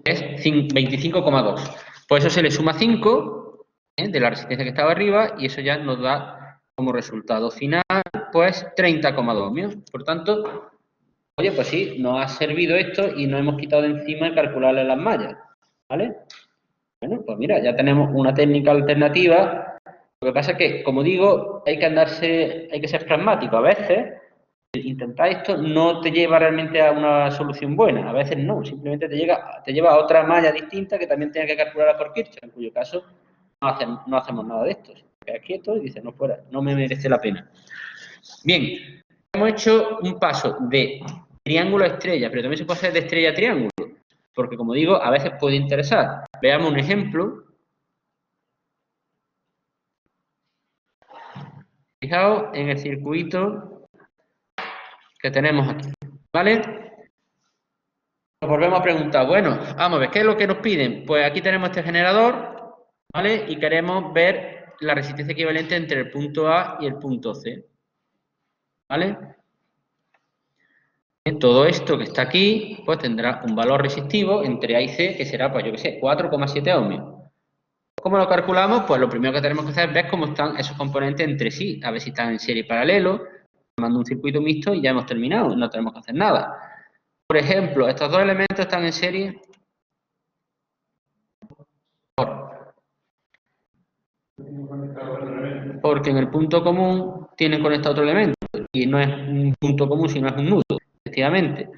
Es 25,2. Pues eso se le suma 5 de la resistencia que estaba arriba y eso ya nos da como resultado final pues 30,2 ohmios. Por tanto, oye, pues sí, nos ha servido esto y nos hemos quitado de encima el calcularle las mallas. ¿Vale? Bueno, pues mira, ya tenemos una técnica alternativa. Lo que pasa es que, como digo, hay que ser pragmático. A veces intentar esto no te lleva realmente a una solución buena, a veces no, simplemente te lleva a otra malla distinta que también tenga que calcular por Kirchhoff, en cuyo caso no hacemos nada de esto. Te quedas quieto y dices, no fuera, no me merece la pena. Bien, hemos hecho un paso de triángulo a estrella, pero también se puede hacer de estrella a triángulo, porque como digo, a veces puede interesar. Veamos un ejemplo. Fijaos en el circuito que tenemos aquí, ¿vale? Nos volvemos a preguntar, bueno, vamos a ver, ¿qué es lo que nos piden? Pues aquí tenemos este generador, ¿vale? Y queremos ver la resistencia equivalente entre el punto A y el punto C, ¿vale? Todo esto que está aquí, pues tendrá un valor resistivo entre A y C, que será, pues yo qué sé, 4,7 ohmios. ¿Cómo lo calculamos? Pues lo primero que tenemos que hacer es ver cómo están esos componentes entre sí, a ver si están en serie y paralelo, formando un circuito mixto y ya hemos terminado, no tenemos que hacer nada. Por ejemplo, estos dos elementos están en serie porque en el punto común tienen conectado otro elemento y no es un punto común sino es un nudo, efectivamente.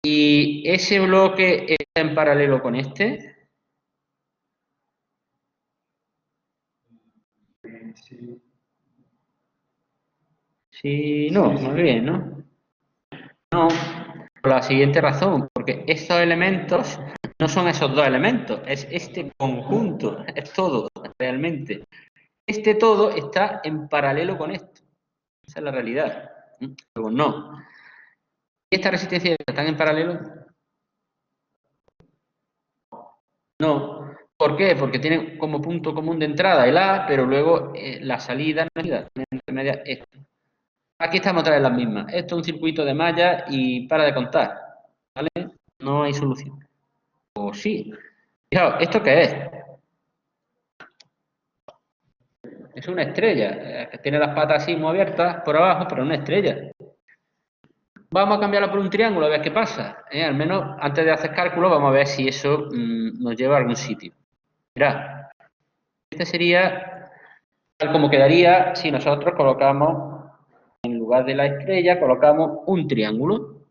Y ese bloque está en paralelo con este. Sí, no, más bien, ¿no? No, por la siguiente razón, porque estos elementos no son esos dos elementos, es este conjunto, es todo, realmente. Este todo está en paralelo con esto. Esa es la realidad. Luego no. ¿Y estas resistencias están en paralelo? No. ¿Por qué? Porque tienen como punto común de entrada el A, pero luego la salida no es la intermedia esta. Aquí estamos otra vez las mismas. Esto es un circuito de mallas y para de contar. ¿Vale? No hay solución. O sí. Fijaos, ¿esto qué es? Es una estrella, que tiene las patas así muy abiertas por abajo, pero una estrella. Vamos a cambiarla por un triángulo a ver qué pasa. Al menos antes de hacer cálculo vamos a ver si eso nos lleva a algún sitio. Mirad, este sería tal como quedaría si nosotros colocamos, en lugar de la estrella, colocamos un triángulo.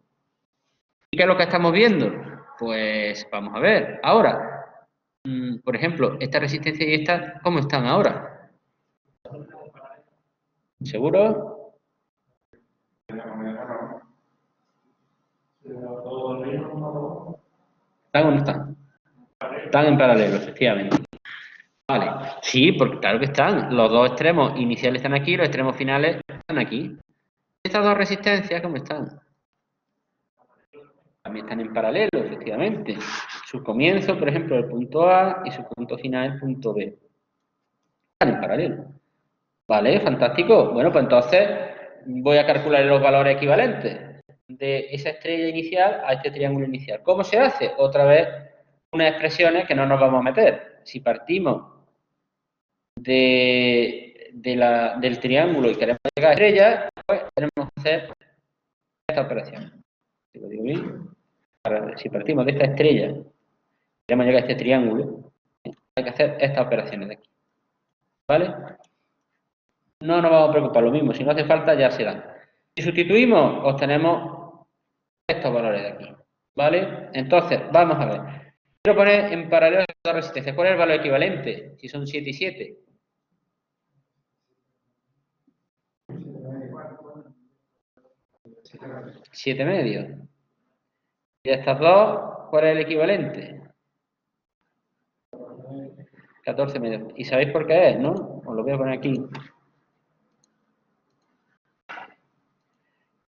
¿Y qué es lo que estamos viendo? Pues vamos a ver. Ahora, por ejemplo, esta resistencia y esta, ¿cómo están ahora? ¿Seguro? ¿Están o no están? Están en paralelo, efectivamente. Vale, sí, porque claro que están. Los dos extremos iniciales están aquí, los extremos finales están aquí. Estas dos resistencias, ¿cómo están? También están en paralelo, efectivamente. Su comienzo, por ejemplo, el punto A y su punto final, el punto B. Están en paralelo. Vale, fantástico. Bueno, pues entonces voy a calcular los valores equivalentes de esa estrella inicial a este triángulo inicial. ¿Cómo se hace? Otra vez unas expresiones que no nos vamos a meter. Si partimos del triángulo y queremos llegar a la estrella, pues tenemos que hacer esta operación. Si lo digo bien, si partimos de esta estrella, queremos llegar a este triángulo, hay que hacer estas operaciones de aquí. ¿Vale? No nos vamos a preocupar, lo mismo, si no hace falta ya se da. Si sustituimos, obtenemos estos valores de aquí. ¿Vale? Entonces, vamos a ver. Quiero poner en paralelo las dos resistencias. ¿Cuál es el valor equivalente? Si son 7 y 7. 7 medios. Y de estas dos, ¿cuál es el equivalente? 14 medios. ¿Y sabéis por qué es, no? Os lo voy a poner aquí.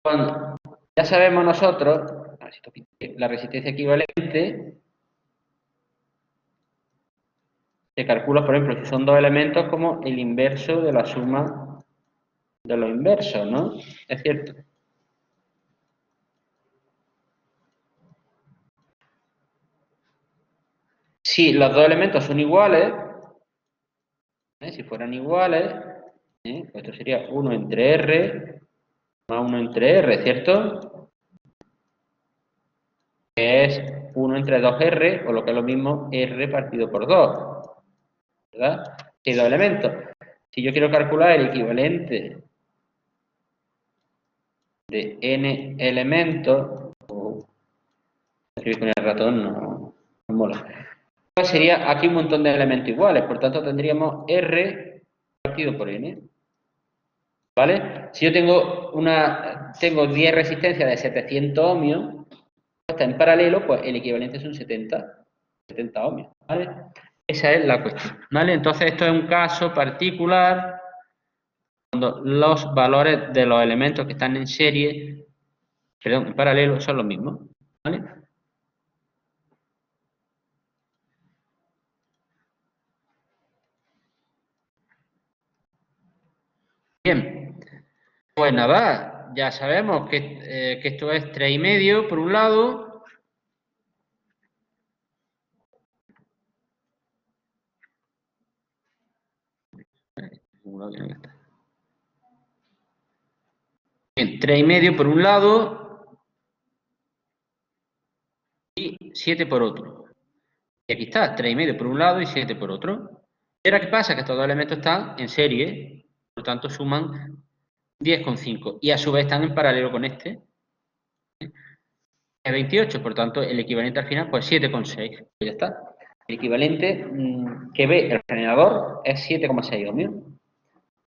Cuando ya sabemos nosotros, a ver si la resistencia equivalente se calcula, por ejemplo, si son dos elementos, como el inverso de la suma de los inversos, ¿no? Es cierto. Si los dos elementos son iguales, si fueran iguales, pues esto sería 1 entre R más 1 entre R, ¿cierto? Que es 1 entre 2R, o lo que es lo mismo, R partido por 2, ¿verdad? Si hay dos elementos. Si yo quiero calcular el equivalente de n elementos, escribir con el ratón no mola. Pues sería aquí un montón de elementos iguales, por tanto tendríamos R partido por n. ¿Vale? Si yo tengo 10 resistencias de 700 ohmios, está en paralelo, pues el equivalente son 70 ohmios, ¿vale? Esa es la cuestión, ¿vale? Entonces esto es un caso particular cuando los valores de los elementos que están en serie, perdón, en paralelo, son los mismos, ¿vale? Bien, pues nada, ya sabemos que esto es 3,5 por un lado. Bien, 3,5 por un lado y 7 por otro. Y aquí está, 3,5 por un lado y 7 por otro. ¿Y ahora qué pasa? Que estos dos elementos están en serie, por lo tanto suman 10,5. Y a su vez están en paralelo con este. Es 28, por tanto el equivalente al final pues 7,6. Pues ya está. El equivalente que ve el generador es 7,6 ohmios.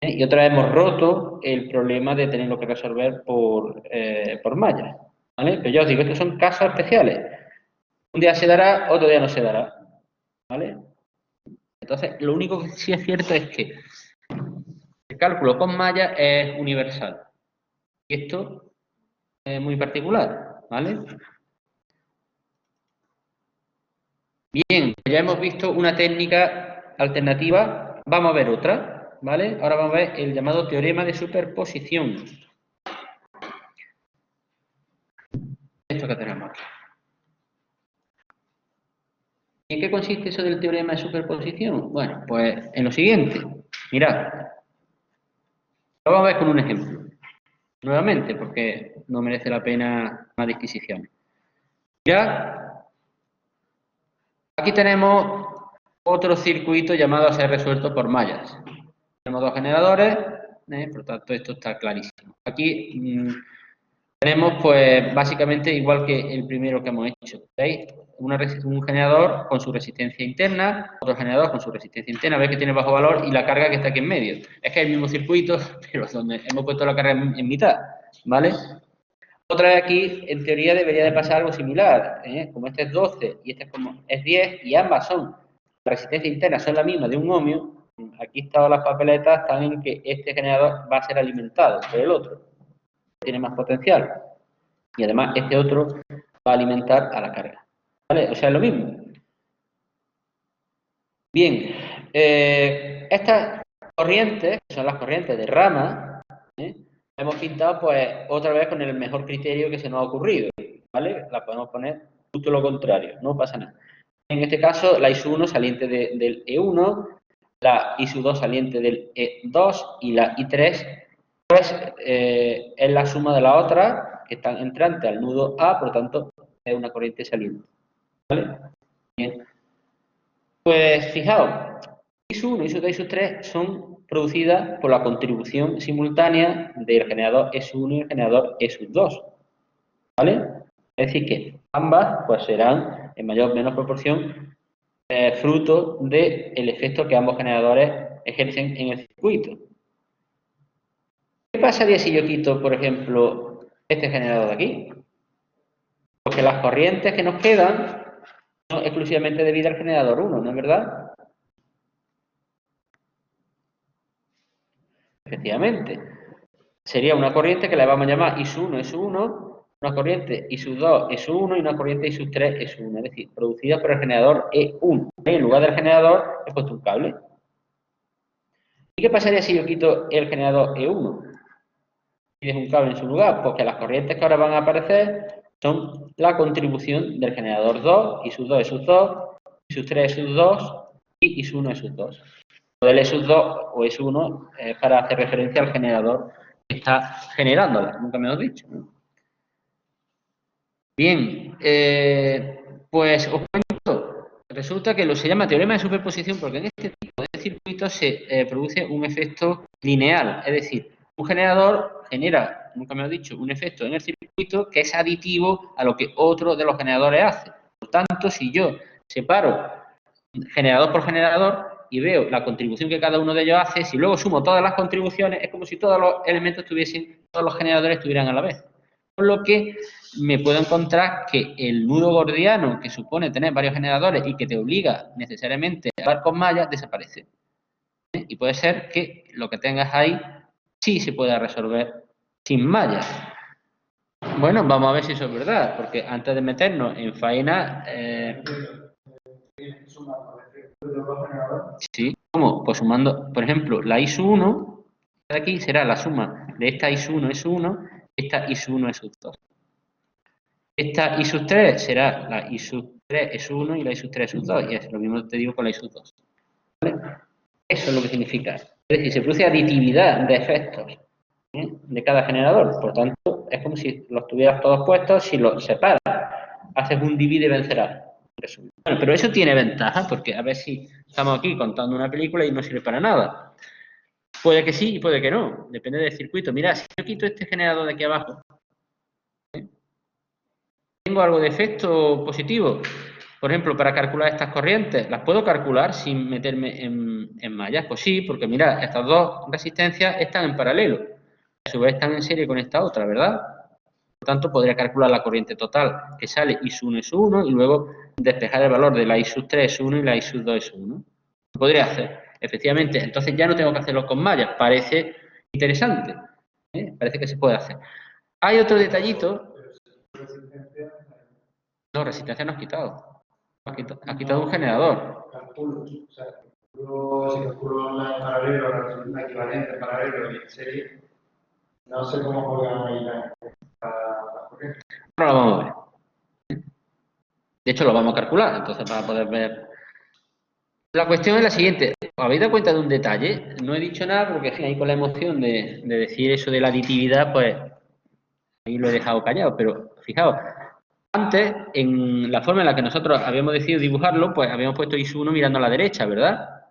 Y otra vez hemos roto el problema de tenerlo que resolver por mallas. ¿Vale? Pero yo os digo, estos son casos especiales. Un día se dará, otro día no se dará. ¿Vale? Entonces, lo único que sí es cierto es que el cálculo con mallas es universal. Y esto es muy particular. ¿Vale? Bien, ya hemos visto una técnica alternativa. Vamos a ver otra. ¿Vale? Ahora vamos a ver el llamado teorema de superposición. Esto que tenemos aquí. ¿En qué consiste eso del teorema de superposición? Bueno, pues en lo siguiente. Mirad, lo vamos a ver con un ejemplo. Nuevamente, porque no merece la pena más disquisición. Mirad, aquí tenemos otro circuito llamado a ser resuelto por mallas. Tenemos dos generadores, por lo tanto esto está clarísimo. Aquí tenemos pues básicamente igual que el primero que hemos hecho. ¿Veis? Un generador con su resistencia interna, otro generador con su resistencia interna, veis que tiene bajo valor y la carga que está aquí en medio. Es que es el mismo circuito, pero donde hemos puesto la carga en mitad, ¿vale? Otra vez aquí, en teoría, debería de pasar algo similar, como este es 12 y este es 10 y ambas son, la resistencia interna son la misma de un ohmio, aquí todas las papeletas están en que este generador va a ser alimentado por el otro, tiene más potencial. Y además este otro va a alimentar a la carga. ¿Vale? O sea, es lo mismo. Bien, estas corrientes, que son las corrientes de rama, hemos pintado pues otra vez con el mejor criterio que se nos ha ocurrido. ¿Vale? La podemos poner justo lo contrario, no pasa nada. En este caso, la I1 saliente del E1, la I2 saliente del E2 y la I3 pues es la suma de la otra que están entrantes al nudo A, por lo tanto es una corriente saliente. ¿Vale? Bien. Pues fijaos, I1, I2 y I3 son producidas por la contribución simultánea del generador S1 y el generador S2. ¿Vale? Es decir que ambas pues serán en mayor o menor proporción fruto del efecto que ambos generadores ejercen en el circuito. ¿Qué pasaría si yo quito, por ejemplo, este generador de aquí? Porque las corrientes que nos quedan son exclusivamente debidas al generador 1, ¿no es verdad? Efectivamente. Sería una corriente que la vamos a llamar I1, S1, una corriente I2, S1 y una corriente I3, S1, es decir, producida por el generador E1. En lugar del generador he puesto un cable. ¿Y qué pasaría si yo quito el generador E1? Y dejo un cable en su lugar, porque las corrientes que ahora van a aparecer son la contribución del generador 2, I sub 2, I sub 2, I sub 3, I sub 2 y I sub 1, I sub 2. Lo del I sub 2 o I sub 1 es para hacer referencia al generador que está generándola, nunca me lo he dicho, ¿no? Bien, pues os cuento, resulta que se llama teorema de superposición porque en este tipo de circuitos se produce un efecto lineal, es decir, un generador genera, nunca me lo he dicho, un efecto en el circuito que es aditivo a lo que otro de los generadores hace. Por tanto, si yo separo generador por generador y veo la contribución que cada uno de ellos hace, si luego sumo todas las contribuciones, es como si todos los elementos todos los generadores estuvieran a la vez. Por lo que me puedo encontrar que el nudo gordiano, que supone tener varios generadores y que te obliga necesariamente a hablar con mallas, desaparece. Y puede ser que lo que tengas ahí sí se pueda resolver sin mallas. Bueno, vamos a ver si eso es verdad, porque antes de meternos en faena... Sí, ¿cómo? Pues sumando, por ejemplo, la I1 de aquí será la suma de esta I1, S1, esta I1, S2. Esta I sub 3 será la I sub 3 S1 y la I sub 3 S2, y es lo mismo te digo con la I sub 2. ¿Vale? Eso es lo que significa. Es decir, se produce aditividad de efectos de cada generador. Por tanto, es como si los tuvieras todos puestos, si los separas, haces un divide y vencerás. Bueno, pero eso tiene ventaja, porque a ver si estamos aquí contando una película y no sirve para nada. Puede que sí y puede que no, depende del circuito. Mira, si yo quito este generador de aquí abajo, ¿tengo algo de efecto positivo? Por ejemplo, para calcular estas corrientes, ¿las puedo calcular sin meterme en mallas? Pues sí, porque mira, estas dos resistencias están en paralelo. A su vez están en serie con esta otra, ¿verdad? Por tanto, podría calcular la corriente total que sale I sub 1 es 1 y luego despejar el valor de la I sub 3 es 1 y la I sub 2 es 1. Lo podría hacer, efectivamente. Entonces ya no tengo que hacerlo con mallas. Parece interesante. Parece que se puede hacer. Hay otro detallito. No, resistencia no has quitado. Has quitado un generador. Si calculo la paralelo, la equivalente paralelo y en serie, no sé cómo podríamos ir a la corriente. Ahora lo vamos a ver. De hecho, lo vamos a calcular, entonces para poder ver. La cuestión es la siguiente. ¿Os habéis dado cuenta de un detalle? No he dicho nada porque, en fin, ahí con la emoción de decir eso de la aditividad, pues ahí lo he dejado callado. Pero fijaos, antes, en la forma en la que nosotros habíamos decidido dibujarlo, pues habíamos puesto ISU1 mirando a la derecha, ¿verdad?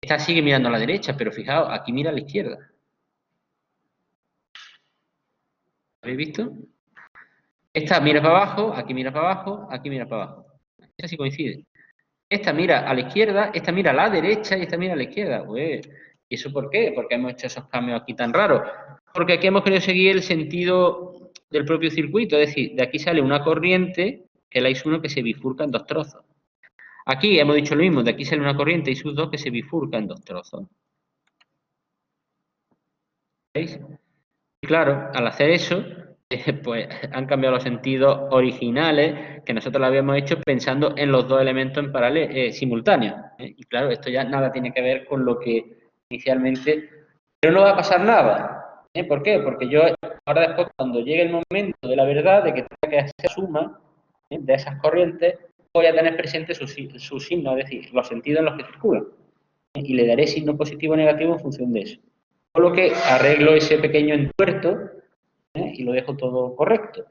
Esta sigue mirando a la derecha, pero fijaos, aquí mira a la izquierda. ¿Habéis visto? Esta mira para abajo, aquí mira para abajo, aquí mira para abajo. Esta sí coincide. Esta mira a la izquierda, esta mira a la derecha y esta mira a la izquierda. Pues, ¿y eso por qué? ¿Por qué hemos hecho esos cambios aquí tan raros? Porque aquí hemos querido seguir el sentido del propio circuito, es decir, de aquí sale una corriente, el I1 que se bifurca en dos trozos. Aquí hemos dicho lo mismo, de aquí sale una corriente I2 que se bifurca en dos trozos. ¿Veis? Y claro, al hacer eso, pues han cambiado los sentidos originales que nosotros lo habíamos hecho pensando en los dos elementos en paralelo, simultáneos. Y claro, esto ya nada tiene que ver con lo que inicialmente... Pero no va a pasar nada. ¿Por qué? Porque yo ahora después, cuando llegue el momento de la verdad, de que tenga que hacer suma de esas corrientes, voy a tener presente su signo, es decir, los sentidos en los que circulan. Y le daré signo positivo o negativo en función de eso. Por lo que arreglo ese pequeño entuerto y lo dejo todo correcto.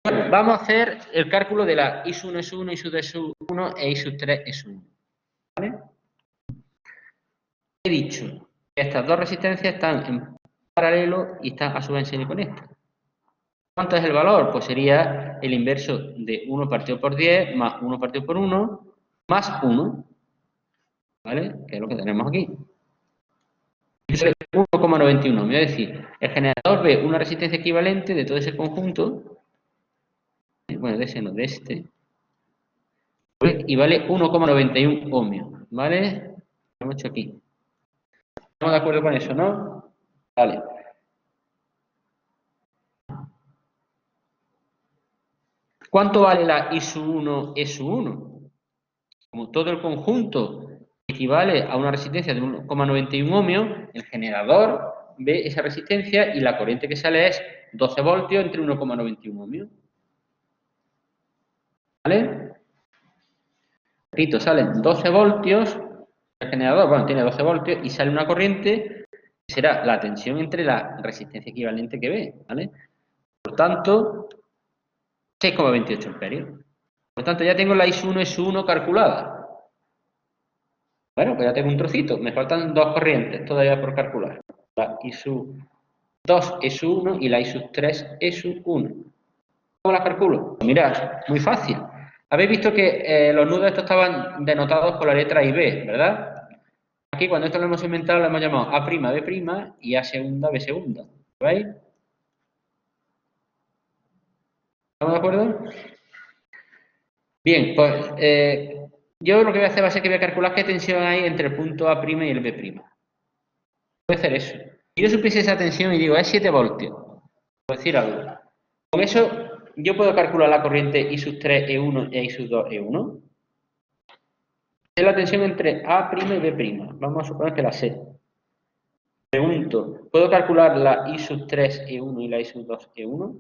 Bueno, vamos a hacer el cálculo de la I1 es 1, I2 es 1 e I 3 es 1. ¿Vale? He dicho que estas dos resistencias están en paralelo y están a su vez en serie con esta. ¿Cuánto es el valor? Pues sería el inverso de 1 partido por 10 más 1 partido por 1 más 1. ¿Vale? Que es lo que tenemos aquí. 1,91. Me voy a decir, el generador ve una resistencia equivalente de todo ese conjunto. Bueno, de ese no, de este. Y vale 1,91 ohmios. ¿Vale? Lo hemos hecho aquí. ¿Estamos de acuerdo con eso, no? Vale. ¿Cuánto vale la ISU1, ESU1? Como todo el conjunto equivale a una resistencia de 1,91 ohmios, el generador ve esa resistencia y la corriente que sale es 12 voltios entre 1,91 ohmios. ¿Vale? Repito, salen 12 voltios, el generador, bueno, tiene 12 voltios y sale una corriente que será la tensión entre la resistencia equivalente que ve, ¿vale? Por tanto, 6,28 amperios. Por tanto, ya tengo la ISU1, ESU1 calculada. Bueno, pues ya tengo un trocito. Me faltan dos corrientes todavía por calcular. La ISU2, ESU1 y la ISU3, ESU1. ¿Cómo las calculo? Pues mirad, muy fácil. Habéis visto que los nudos estos estaban denotados por la letra IB, ¿verdad? Aquí cuando esto lo hemos inventado lo hemos llamado A', B' y A segunda, B segunda. ¿Veis? ¿Estamos de acuerdo? Bien, pues yo lo que voy a hacer va a ser que voy a calcular qué tensión hay entre el punto A' y el B'. Voy a hacer eso. Si yo supiese esa tensión y digo, es 7 voltios, por decir algo. Con eso yo puedo calcular la corriente I3E1 e I2E1. Es la tensión entre A' y B'. Vamos a suponer que la sé. Pregunto, ¿puedo calcular la I3E1 y la I2E1?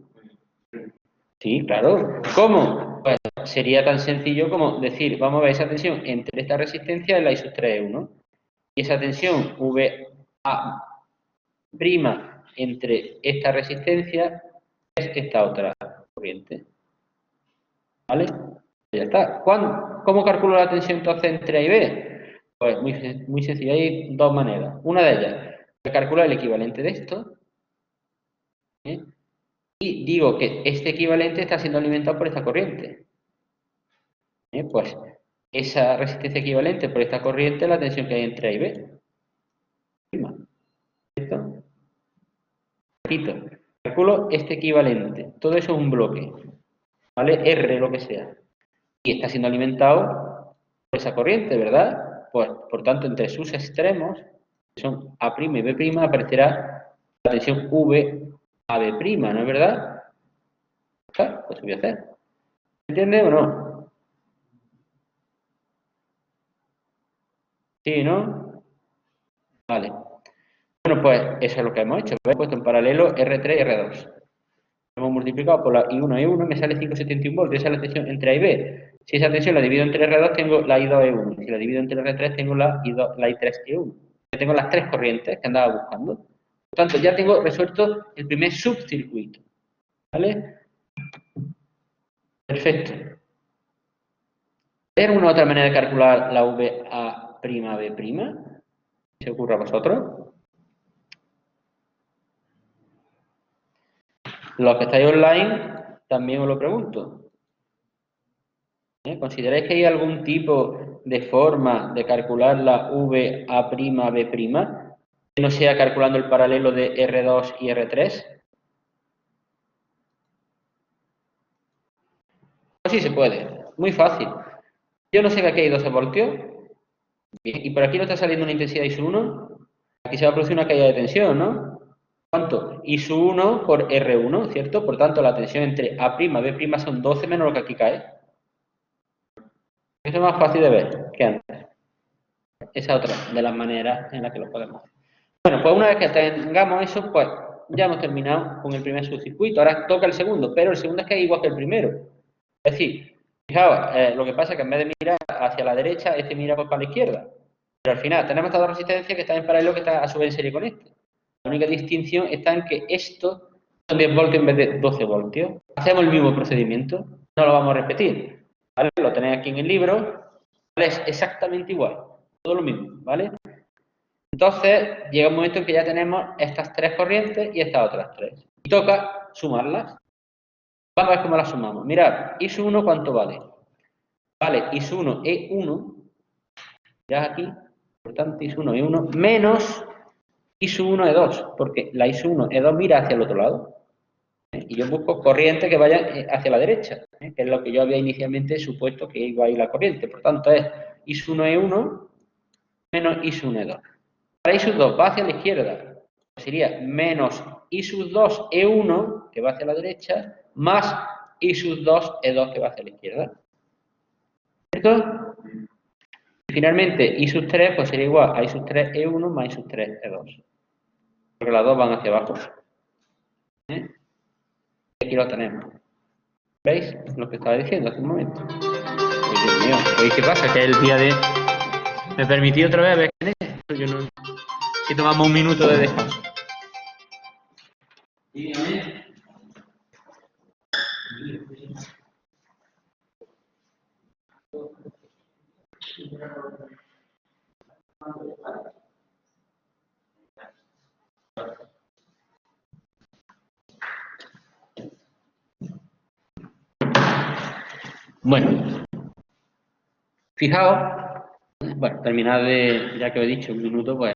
Sí, claro. ¿Cómo? Pues sería tan sencillo como decir, vamos a ver esa tensión entre esta resistencia y la I3E1. Y esa tensión VA' entre esta resistencia es esta otra corriente. ¿Vale? Ya está. ¿Cómo calculo la tensión entonces entre A y B? Pues muy sencillo, hay dos maneras. Una de ellas, calcular el equivalente de esto. ¿eh? Y digo que este equivalente está siendo alimentado por esta corriente. Pues esa resistencia equivalente por esta corriente es la tensión que hay entre A y B. ¿Listo? Repito, calculo este equivalente. Todo eso es un bloque. ¿Vale? R, lo que sea. Y está siendo alimentado por esa corriente, ¿verdad? Pues, por tanto, entre sus extremos, que son A' y B', aparecerá la tensión V a B', ¿no es verdad? Claro, pues lo voy a hacer. ¿Entiende o no? ¿Sí, no? Vale. Bueno, pues eso es lo que hemos hecho. He puesto en paralelo R3 y R2. hemos multiplicado por la I1 E1, me sale 5,71 voltios. Esa es la tensión entre A y B. Si esa tensión la divido entre R2, tengo la I2 E1. Si la divido entre R3, tengo la I3 E1. Ya tengo las tres corrientes que andaba buscando. Por tanto, ya tengo resuelto el primer subcircuito. ¿Vale? Perfecto. ¿Hay alguna otra manera de calcular la VA' B'? ¿Se ocurre a vosotros? Los que estáis online, también os lo pregunto. ¿Consideráis que hay algún tipo de forma de calcular la VA' B' que no sea calculando el paralelo de R2 y R3? Pues sí se puede, muy fácil. Yo no sé que aquí hay 12 voltios, bien, y por aquí no está saliendo una intensidad I1, aquí se va a producir una caída de tensión, ¿no? ¿Cuánto? I1 por R1, ¿cierto? Por tanto, la tensión entre A', B' son 12 menos lo que aquí cae. Eso es más fácil de ver que antes. Esa es otra de las maneras en las que lo podemos hacer. Bueno, pues una vez que tengamos eso, pues ya hemos terminado con el primer subcircuito. Ahora toca el segundo, pero el segundo es que es igual que el primero. Es decir, fijaos, lo que pasa es que en vez de mirar hacia la derecha, este mira pues para la izquierda. Pero al final tenemos estas dos resistencias que están en paralelo, que están a su vez en serie con este. La única distinción está en que esto son 10 voltios en vez de 12 voltios. Hacemos el mismo procedimiento, no lo vamos a repetir. ¿Vale? Lo tenéis aquí en el libro, ¿vale? Es exactamente igual, todo lo mismo, ¿vale? Entonces, llega un momento en que ya tenemos estas tres corrientes y estas otras tres. Y toca sumarlas. Vamos a ver cómo las sumamos. Mirad, I1, ¿cuánto vale? Vale, I1 E1, ya aquí, por tanto, I1 E1 menos I1 E2, porque la I1 E2 mira hacia el otro lado. Y yo busco corriente que vaya hacia la derecha, que es lo que yo había inicialmente supuesto que iba a ir la corriente. Por tanto, es I1 E1 menos I1 E2. Para I2 va hacia la izquierda, sería menos I2 E1, que va hacia la derecha, más I2 E2, que va hacia la izquierda. ¿Cierto? Y finalmente, I3 pues sería igual a I3 E1 más I3 E2. Porque las dos van hacia abajo. Aquí lo tenemos. ¿Veis? Lo que estaba diciendo hace un momento. Ay, Dios mío, ¿veis qué pasa? Que es el día de... ¿Me permití otra vez ver quién es? Yo no... Si tomamos un minuto de descanso. Bueno, fijaos, bueno, terminad de, ya que os he dicho un minuto, pues,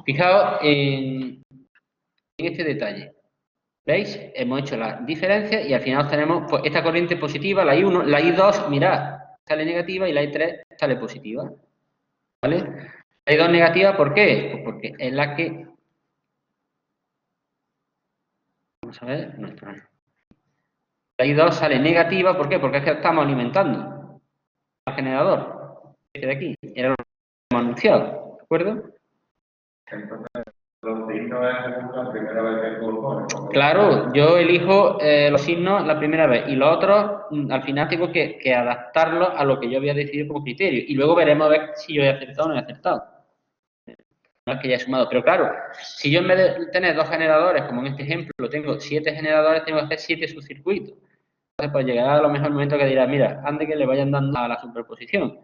fijaos en este detalle. ¿Veis? Hemos hecho la diferencia y al final tenemos pues, esta corriente positiva, la I1, la I2, mirad, sale negativa y la I3 sale positiva. ¿Vale? La I2 negativa, ¿por qué? Pues porque es la que... Vamos a ver, no está. La I2 sale negativa, ¿por qué? Porque es que estamos alimentando al generador. Este de aquí, era lo que hemos anunciado, ¿de acuerdo? Entonces, los signos es la primera vez que tú lo pones. Claro, yo elijo los signos la primera vez y los otros al final tengo que adaptarlos a lo que yo había decidido como criterio y luego veremos a ver si yo he acertado o no he acertado. No es que ya he sumado, pero claro, si yo en vez de tener dos generadores, como en este ejemplo, tengo 7 generadores, tengo que hacer 7 subcircuitos. Entonces, pues llegará a lo mejor el momento que dirá, mira, ande que le vayan dando a la superposición.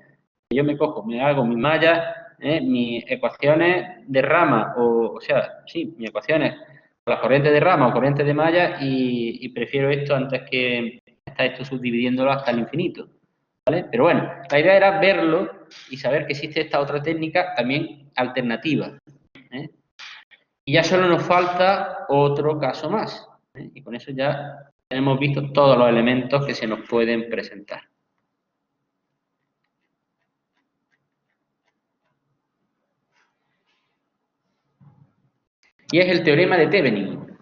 Yo me cojo, me hago mis mallas, mis ecuaciones de rama, o sea, sí, mis ecuaciones, las corrientes de rama o corrientes de malla, y prefiero esto antes que estar esto subdividiéndolo hasta el infinito. ¿Vale? Pero bueno, la idea era verlo y saber que existe esta otra técnica también alternativa. Y ya solo nos falta otro caso más. Y con eso ya hemos visto todos los elementos que se nos pueden presentar. Y es el teorema de Thevenin.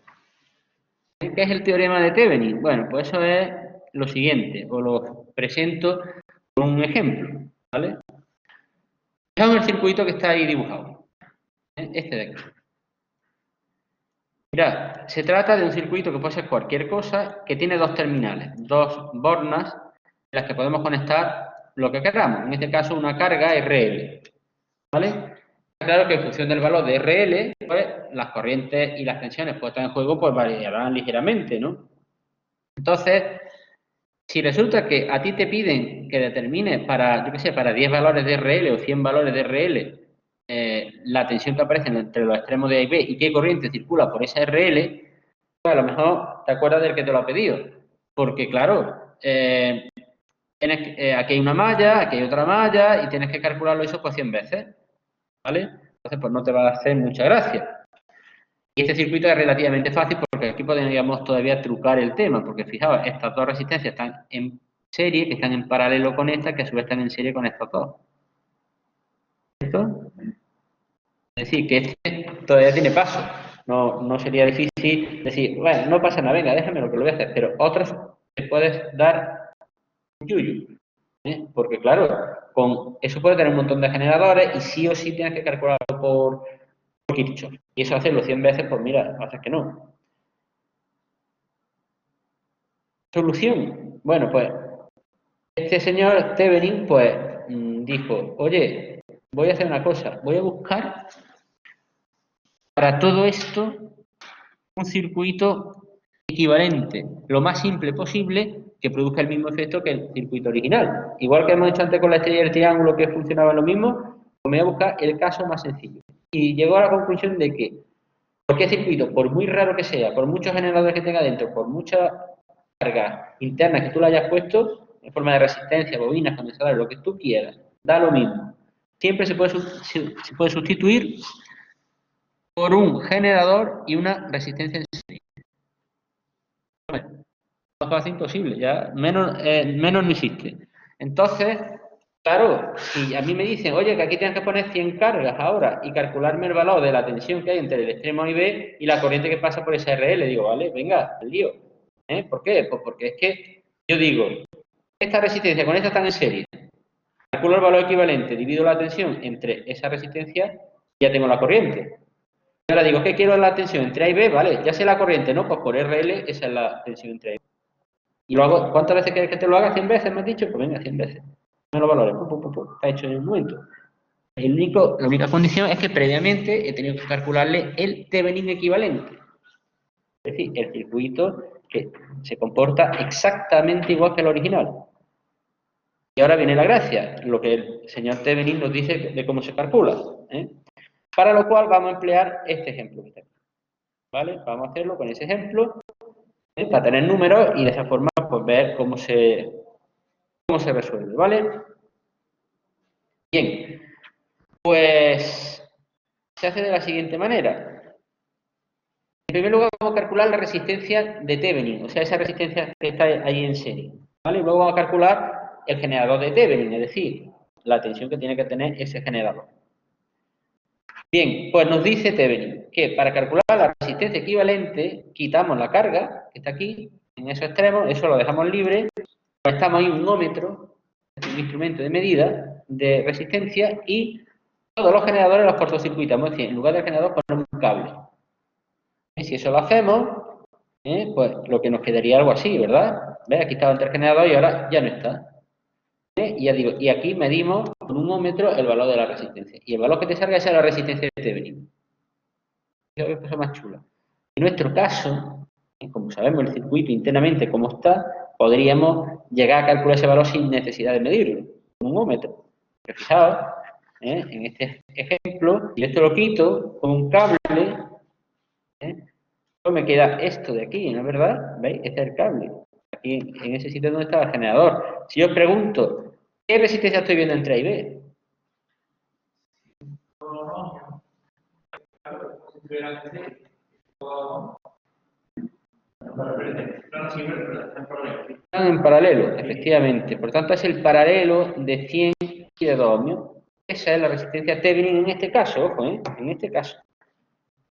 ¿Qué es el teorema de Thevenin? Bueno, pues eso es lo siguiente, os lo presento con un ejemplo, ¿vale? Fijaos en el circuito que está ahí dibujado, este de aquí. Mira, se trata de un circuito que puede ser cualquier cosa, que tiene dos terminales, dos bornas, en las que podemos conectar lo que queramos. En este caso, una carga RL. ¿Vale? Está claro que en función del valor de RL, pues las corrientes y las tensiones puestas en juego pues variarán ligeramente, ¿no? Entonces, si resulta que a ti te piden que determines para, yo qué sé, para 10 valores de RL o 100 valores de RL, la tensión que aparece entre los extremos de A y B y qué corriente circula por esa RL, pues a lo mejor te acuerdas del que te lo ha pedido. Porque, claro, aquí hay una malla, aquí hay otra malla y tienes que calcularlo eso pues 100 veces. ¿Vale? Entonces, pues no te va a hacer mucha gracia. Y este circuito es relativamente fácil porque aquí podríamos todavía trucar el tema, porque fijaos, estas dos resistencias están en serie, que están en paralelo con esta, que a su vez están en serie con estas dos. ¿Esto? Es decir, que este todavía tiene paso. No sería difícil decir, bueno, no pasa nada, venga, déjame lo que lo voy a hacer. Pero otros te puedes dar un yuyu. Porque claro, con eso puede tener un montón de generadores y sí o sí tienes que calcularlo por Kirchhoff. Y eso hacerlo 100 veces, pues mira, haces que no. Solución. Bueno, pues este señor Thevenin, pues dijo, oye, voy a hacer una cosa, voy a buscar para todo esto un circuito equivalente, lo más simple posible, que produzca el mismo efecto que el circuito original. Igual que hemos hecho antes con la estrella y el triángulo que funcionaba lo mismo, pues me voy a buscar el caso más sencillo. Y llegó a la conclusión de que cualquier circuito, por muy raro que sea, por muchos generadores que tenga dentro, por muchas cargas internas que tú le hayas puesto, en forma de resistencia, bobinas, condensadores, lo que tú quieras, da lo mismo. Siempre se puede sustituir por un generador y una resistencia en serie. Más fácil imposible, ya menos no existe. Entonces, claro, si a mí me dicen, oye, que aquí tienes que poner 100 cargas ahora y calcularme el valor de la tensión que hay entre el extremo A y B y la corriente que pasa por esa RL, digo, vale, venga, el lío. ¿Por qué? Pues porque es que yo digo, esta resistencia con esta están en serie. Calculo el valor equivalente, divido la tensión entre esa resistencia y ya tengo la corriente. Y ahora digo, ¿qué quiero la tensión entre A y B? Vale, ya sé la corriente, ¿no? Pues por RL esa es la tensión entre A y B. Y lo hago, ¿cuántas veces quieres que te lo haga? 100 veces, me has dicho, pues venga, 100 veces. No los valores, está hecho en un momento. La única condición es que previamente he tenido que calcularle el Thevenin equivalente. Es decir, el circuito que se comporta exactamente igual que el original. Y ahora viene la gracia, lo que el señor Thevenin nos dice de cómo se calcula. Para lo cual vamos a emplear este ejemplo que está aquí. ¿Vale? Vamos a hacerlo con ese ejemplo, para tener números y de esa forma pues, ver cómo se resuelve. ¿Vale? Bien, pues se hace de la siguiente manera. En primer lugar vamos a calcular la resistencia de Thevenin, o sea, esa resistencia que está ahí en serie. ¿Vale? Y luego vamos a calcular el generador de Thevenin, es decir, la tensión que tiene que tener ese generador. Bien, pues nos dice Thevenin que para calcular la resistencia equivalente, quitamos la carga, que está aquí, en esos extremos, eso lo dejamos libre, conectamos ahí un ohmmetro, un instrumento de medida de resistencia, y todos los generadores los cortocircuitamos, es decir, en lugar del generador ponemos un cable. Si eso lo hacemos, pues lo que nos quedaría algo así, ¿verdad? ¿Ves? Aquí estaba el generador y ahora ya no está. Y ya digo, y aquí medimos con un ohmmetro el valor de la resistencia. Y el valor que te salga es la resistencia de Thevenin. Es la cosa más chula. En nuestro caso, como sabemos el circuito internamente cómo está, podríamos llegar a calcular ese valor sin necesidad de medirlo, con un ohmmetro. Pero fijaos, en este ejemplo, yo esto lo quito con un cable, solo me queda esto de aquí, ¿no es verdad? ¿Veis? Este es el cable. Aquí, en ese sitio donde está el generador. Si yo os pregunto, ¿qué resistencia estoy viendo entre A y B? Están en paralelo, efectivamente. Por tanto, es el paralelo de 100 y de 2 ohmios. Esa es la resistencia Thevenin en este caso, ojo, en este caso.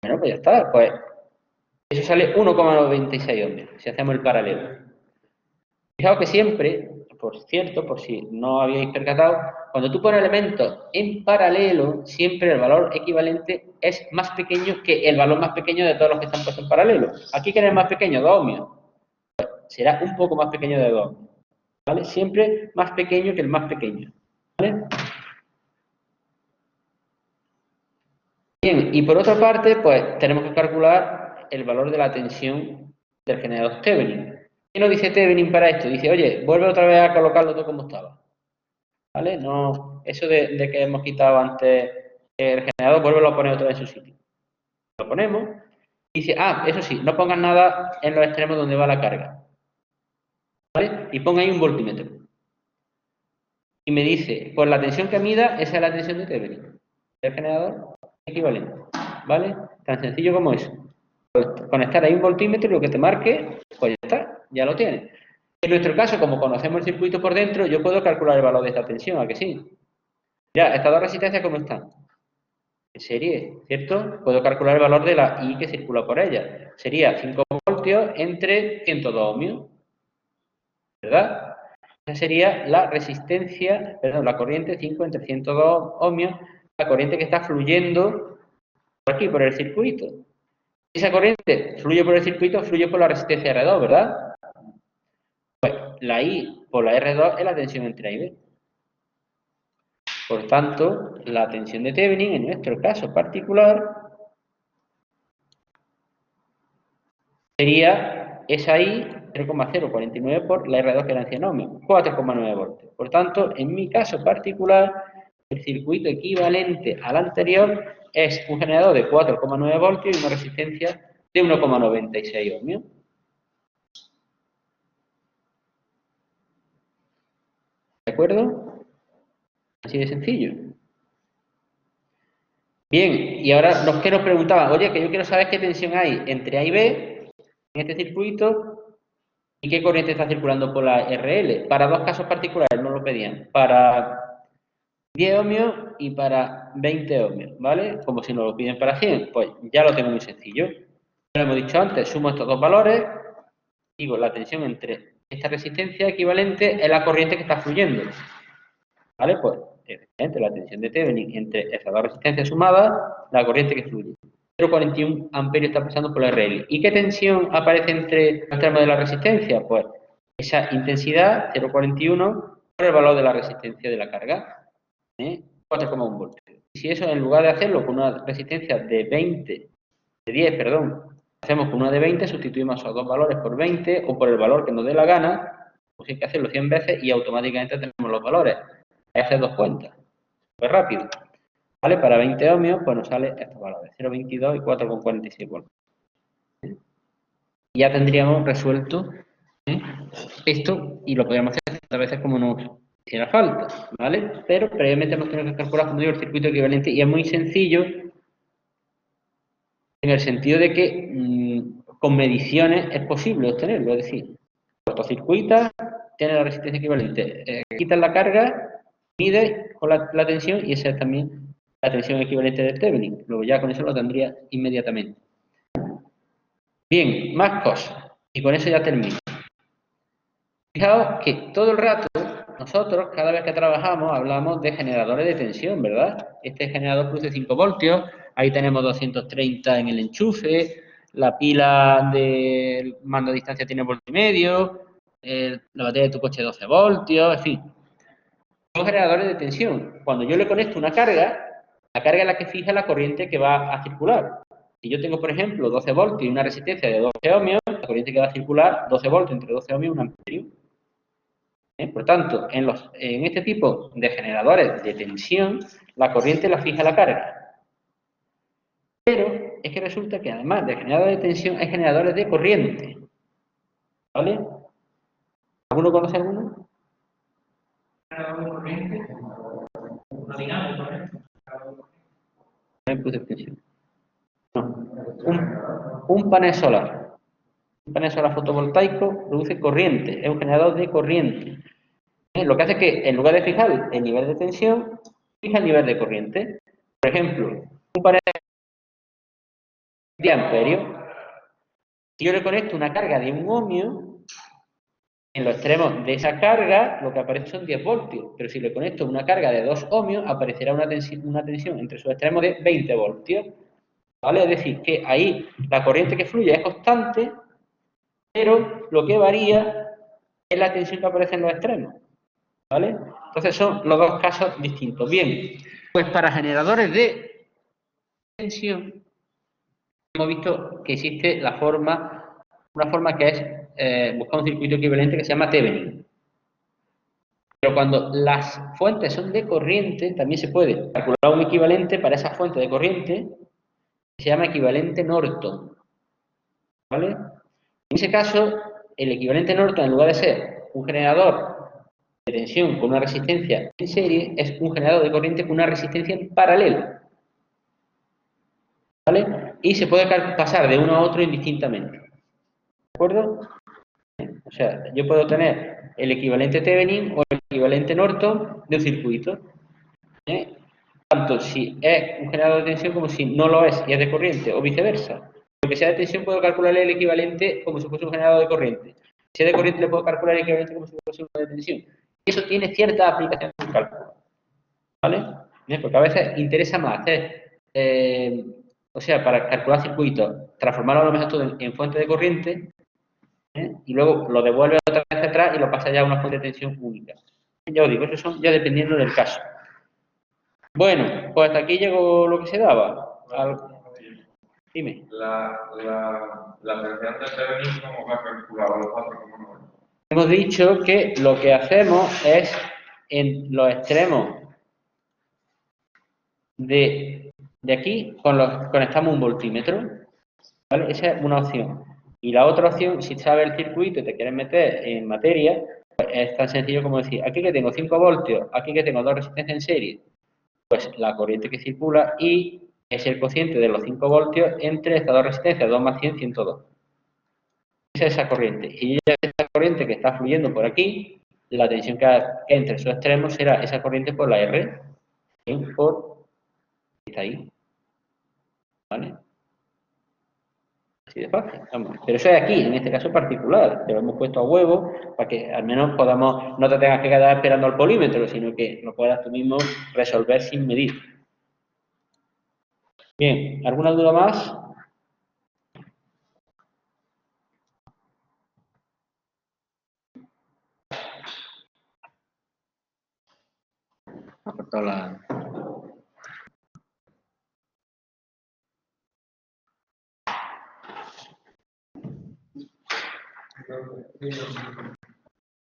Bueno, pues ya está. Pues eso sale 1,96 ohmios, si hacemos el paralelo. Fijaos que siempre, por cierto, por si no habíais percatado, cuando tú pones elementos en paralelo, siempre el valor equivalente es más pequeño que el valor más pequeño de todos los que están puestos en paralelo. Aquí, ¿quién es el más pequeño? 2 ohmios. Pues será un poco más pequeño de 2 ohmios, ¿vale? Siempre más pequeño que el más pequeño, ¿vale? Bien, y por otra parte, pues tenemos que calcular el valor de la tensión del generador Thevenin. ¿Qué nos dice Thevenin para esto? Dice, oye, vuelve otra vez a colocarlo todo como estaba. ¿Vale? No, eso de que hemos quitado antes el generador, vuélvelo a poner otra vez en su sitio. Lo ponemos y dice, eso sí, no pongas nada en los extremos donde va la carga. ¿Vale? Y pon ahí un voltímetro. Y me dice, pues la tensión que mida, esa es la tensión de Thevenin. El generador equivalente. ¿Vale? Tan sencillo como eso. Pues conectar ahí un voltímetro y lo que te marque, pues ya está, ya lo tienes. En nuestro caso, como conocemos el circuito por dentro, yo puedo calcular el valor de esta tensión, ¿a que sí? Ya, estas dos resistencias, ¿cómo están? En serie, ¿cierto? Puedo calcular el valor de la I que circula por ella. Sería 5 voltios entre 102 ohmios, ¿verdad? Esa sería la resistencia, perdón, la corriente 5 entre 102 ohmios, la corriente que está fluyendo por aquí, por el circuito. Esa corriente fluye por el circuito, fluye por la resistencia R2, ¿verdad? Pues la I por la R2 es la tensión entre A y B. Por tanto, la tensión de Thevenin, en nuestro caso particular, sería esa I 0,049 por la R2 que eran 100 ohmios, 4,9 voltios. Por tanto, en mi caso particular, el circuito equivalente al anterior es un generador de 4,9 voltios y una resistencia de 1,96 ohmios. ¿De acuerdo? Así de sencillo. Bien, y ahora los que nos preguntaban, oye, que yo quiero saber qué tensión hay entre A y B en este circuito y qué corriente está circulando por la RL. Para dos casos particulares nos lo pedían, para 10 ohmios y para 20 ohmios, ¿vale? Como si nos lo piden para 100, pues ya lo tengo muy sencillo. Lo hemos dicho antes, sumo estos dos valores, digo la tensión entre esta resistencia equivalente es la corriente que está fluyendo, ¿vale? Pues entre la tensión de Thevenin entre esas dos resistencias sumadas, la corriente que fluye. 0,41 amperios está pasando por la RL. ¿Y qué tensión aparece entre los extremos de la resistencia? Pues esa intensidad, 0,41, por el valor de la resistencia de la carga, 4,1 voltios. Y si eso, en lugar de hacerlo con una resistencia de 10, hacemos con una de 20, sustituimos esos dos valores por 20 o por el valor que nos dé la gana, pues hay que hacerlo 100 veces y automáticamente tenemos los valores. Hay que hacer dos cuentas, súper rápido. ¿Vale? Para 20 ohmios, pues nos sale estos valores, 0,22 y 4,46 voltios. Y ya tendríamos resuelto esto y lo podríamos hacer tantas veces como nos hiciera falta, ¿vale? Pero previamente hemos tenido que calcular, como digo, el circuito equivalente y es muy sencillo en el sentido de que con mediciones es posible obtenerlo, es decir, cortocircuitas, tiene la resistencia equivalente, quitas la carga, mide con la tensión y esa es también la tensión equivalente del Thevenin. Luego ya con eso lo tendría inmediatamente. Bien, más cosas. Y con eso ya termino. Fijaos que todo el rato nosotros, cada vez que trabajamos, hablamos de generadores de tensión, ¿verdad? Este generador produce 5 voltios, ahí tenemos 230 en el enchufe, la pila del mando a distancia tiene voltio y medio, la batería de tu coche 12 voltios, en fin. Son generadores de tensión. Cuando yo le conecto una carga, la carga es la que fija la corriente que va a circular. Si yo tengo, por ejemplo, 12 voltios y una resistencia de 12 ohmios, la corriente que va a circular, 12 voltios entre 12 ohmios, 1 amperio. Por tanto, en este tipo de generadores de tensión, la corriente la fija la carga. Pero es que resulta que además de generadores de tensión, hay generadores de corriente. ¿Vale? ¿Alguno conoce alguno? Generador de corriente, no dinámico, No puse tensión. No. Un panel solar. Un panel solar fotovoltaico produce corriente, es un generador de corriente. Lo que hace es que en lugar de fijar el nivel de tensión, fija el nivel de corriente. Por ejemplo, un panel de amperio, si yo le conecto una carga de 1 ohmio, En los extremos de esa carga, lo que aparece son 10 voltios. Pero si le conecto una carga de 2 ohmios, aparecerá una tensión entre sus extremos de 20 voltios. ¿Vale? Es decir, que ahí la corriente que fluye es constante, pero lo que varía es la tensión que aparece en los extremos. ¿Vale? Entonces son los dos casos distintos. Bien, pues para generadores de tensión hemos visto que existe una forma que es buscar un circuito equivalente que se llama Thevenin. Pero cuando las fuentes son de corriente, también se puede calcular un equivalente para esa fuente de corriente que se llama equivalente Norton. ¿Vale? En ese caso, el equivalente Norton, en lugar de ser un generador de tensión con una resistencia en serie, es un generador de corriente con una resistencia en paralelo. ¿Vale? Y se puede pasar de uno a otro indistintamente. ¿De acuerdo? O sea, yo puedo tener el equivalente Thevenin o el equivalente Norton de un circuito. Tanto si es un generador de tensión como si no lo es y es de corriente, o viceversa. Porque si es de tensión puedo calcularle el equivalente como si fuese un generador de corriente. Si es de corriente le puedo calcular el equivalente como si fuese uno de tensión. Y eso tiene ciertas aplicaciones de cálculo. ¿Vale? Porque a veces interesa más hacer, o sea, para calcular circuitos, transformarlo a lo mejor todo en fuente de corriente, y luego lo devuelve otra vez atrás y lo pasa ya a una fuente de tensión única. Ya os digo, eso son ya dependiendo del caso. Bueno, pues hasta aquí llegó lo que se daba. Dime. La tensión de Thevenin, ¿cómo va calculada? Los otros, ¿cómo no? Hemos dicho que lo que hacemos es en los extremos de aquí conectamos un voltímetro. ¿Vale? Esa es una opción. Y la otra opción, si sabes el circuito y te quieres meter en materia, pues es tan sencillo como decir, aquí que tengo 5 voltios, aquí que tengo 2 resistencias en serie, pues la corriente que circula y es el cociente de los 5 voltios entre estas dos resistencias, 2 más 100, 102. Esa es esa corriente. Y ya esa corriente que está fluyendo por aquí, la tensión que entre sus extremos será esa corriente por la R, por está ahí. ¿Vale? Así de fácil, vamos. Pero eso es aquí, en este caso particular. Te lo hemos puesto a huevo para que al menos no te tengas que quedar esperando al polímetro, sino que lo puedas tú mismo resolver sin medir. Bien, ¿alguna duda más? Ha cortado la...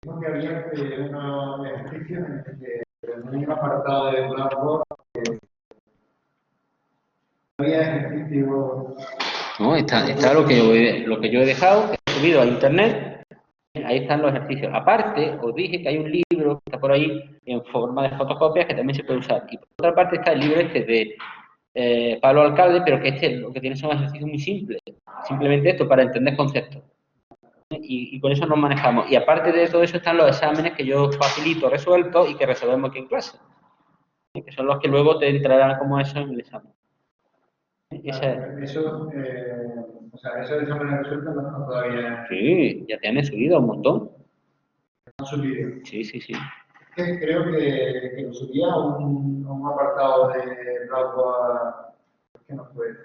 Tengo que había unos ejercicios en el que en un apartado de Blackboard había ejercicios. No, está lo que yo he dejado, he subido a internet, ahí están los ejercicios. Aparte, os dije que hay un libro que está por ahí en forma de fotocopias que también se puede usar. Y por otra parte está el libro este de Pablo Alcalde, pero que lo que tiene son ejercicios muy simples. Simplemente esto para entender conceptos. Y con eso nos manejamos. Y aparte de todo eso están los exámenes que yo facilito resueltos y que resolvemos aquí en clase. Que son los que luego te entrarán como eso en el examen. Eso, o sea, esos exámenes resueltos no están todavía. Sí, ya te han subido un montón. Han subido. Sí. Creo que lo subía a un apartado de Blackboard. ¿Qué nos puede?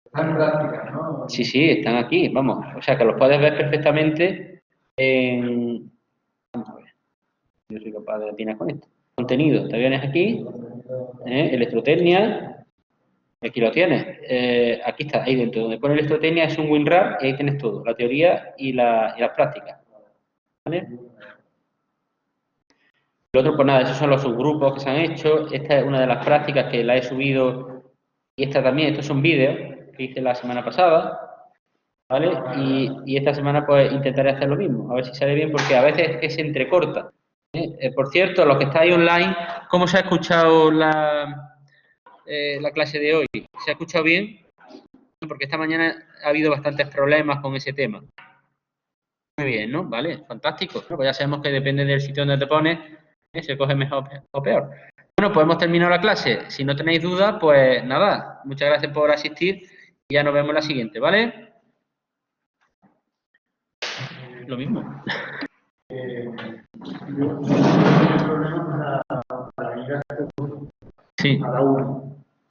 Están en práctica, ¿no? Sí, están aquí, vamos. O sea, que los puedes ver perfectamente en... Vamos a ver. Yo soy capaz de atinar con esto. Contenido, te vienes aquí. Electrotecnia. Aquí lo tienes. Aquí está, ahí dentro. Donde pone electrotecnia es un WinRAR y ahí tienes todo. La teoría y las prácticas. ¿Vale? Lo otro, pues nada, esos son los subgrupos que se han hecho. Esta es una de las prácticas que la he subido. Y esta también, estos son vídeos que hice la semana pasada. ¿Vale? Y esta semana pues intentaré hacer lo mismo. A ver si sale bien, porque a veces se entrecorta. Por cierto, los que estáis online, ¿cómo se ha escuchado la clase de hoy? ¿Se ha escuchado bien? Porque esta mañana ha habido bastantes problemas con ese tema. Muy bien, ¿no? Vale, fantástico. Bueno, pues ya sabemos que depende del sitio donde te pones, se coge mejor o peor. Bueno, pues hemos terminado la clase. Si no tenéis dudas, pues nada. Muchas gracias por asistir y ya nos vemos en la siguiente, ¿vale? lo mismo. Yo tengo problemas para ir a Sí. cada uno.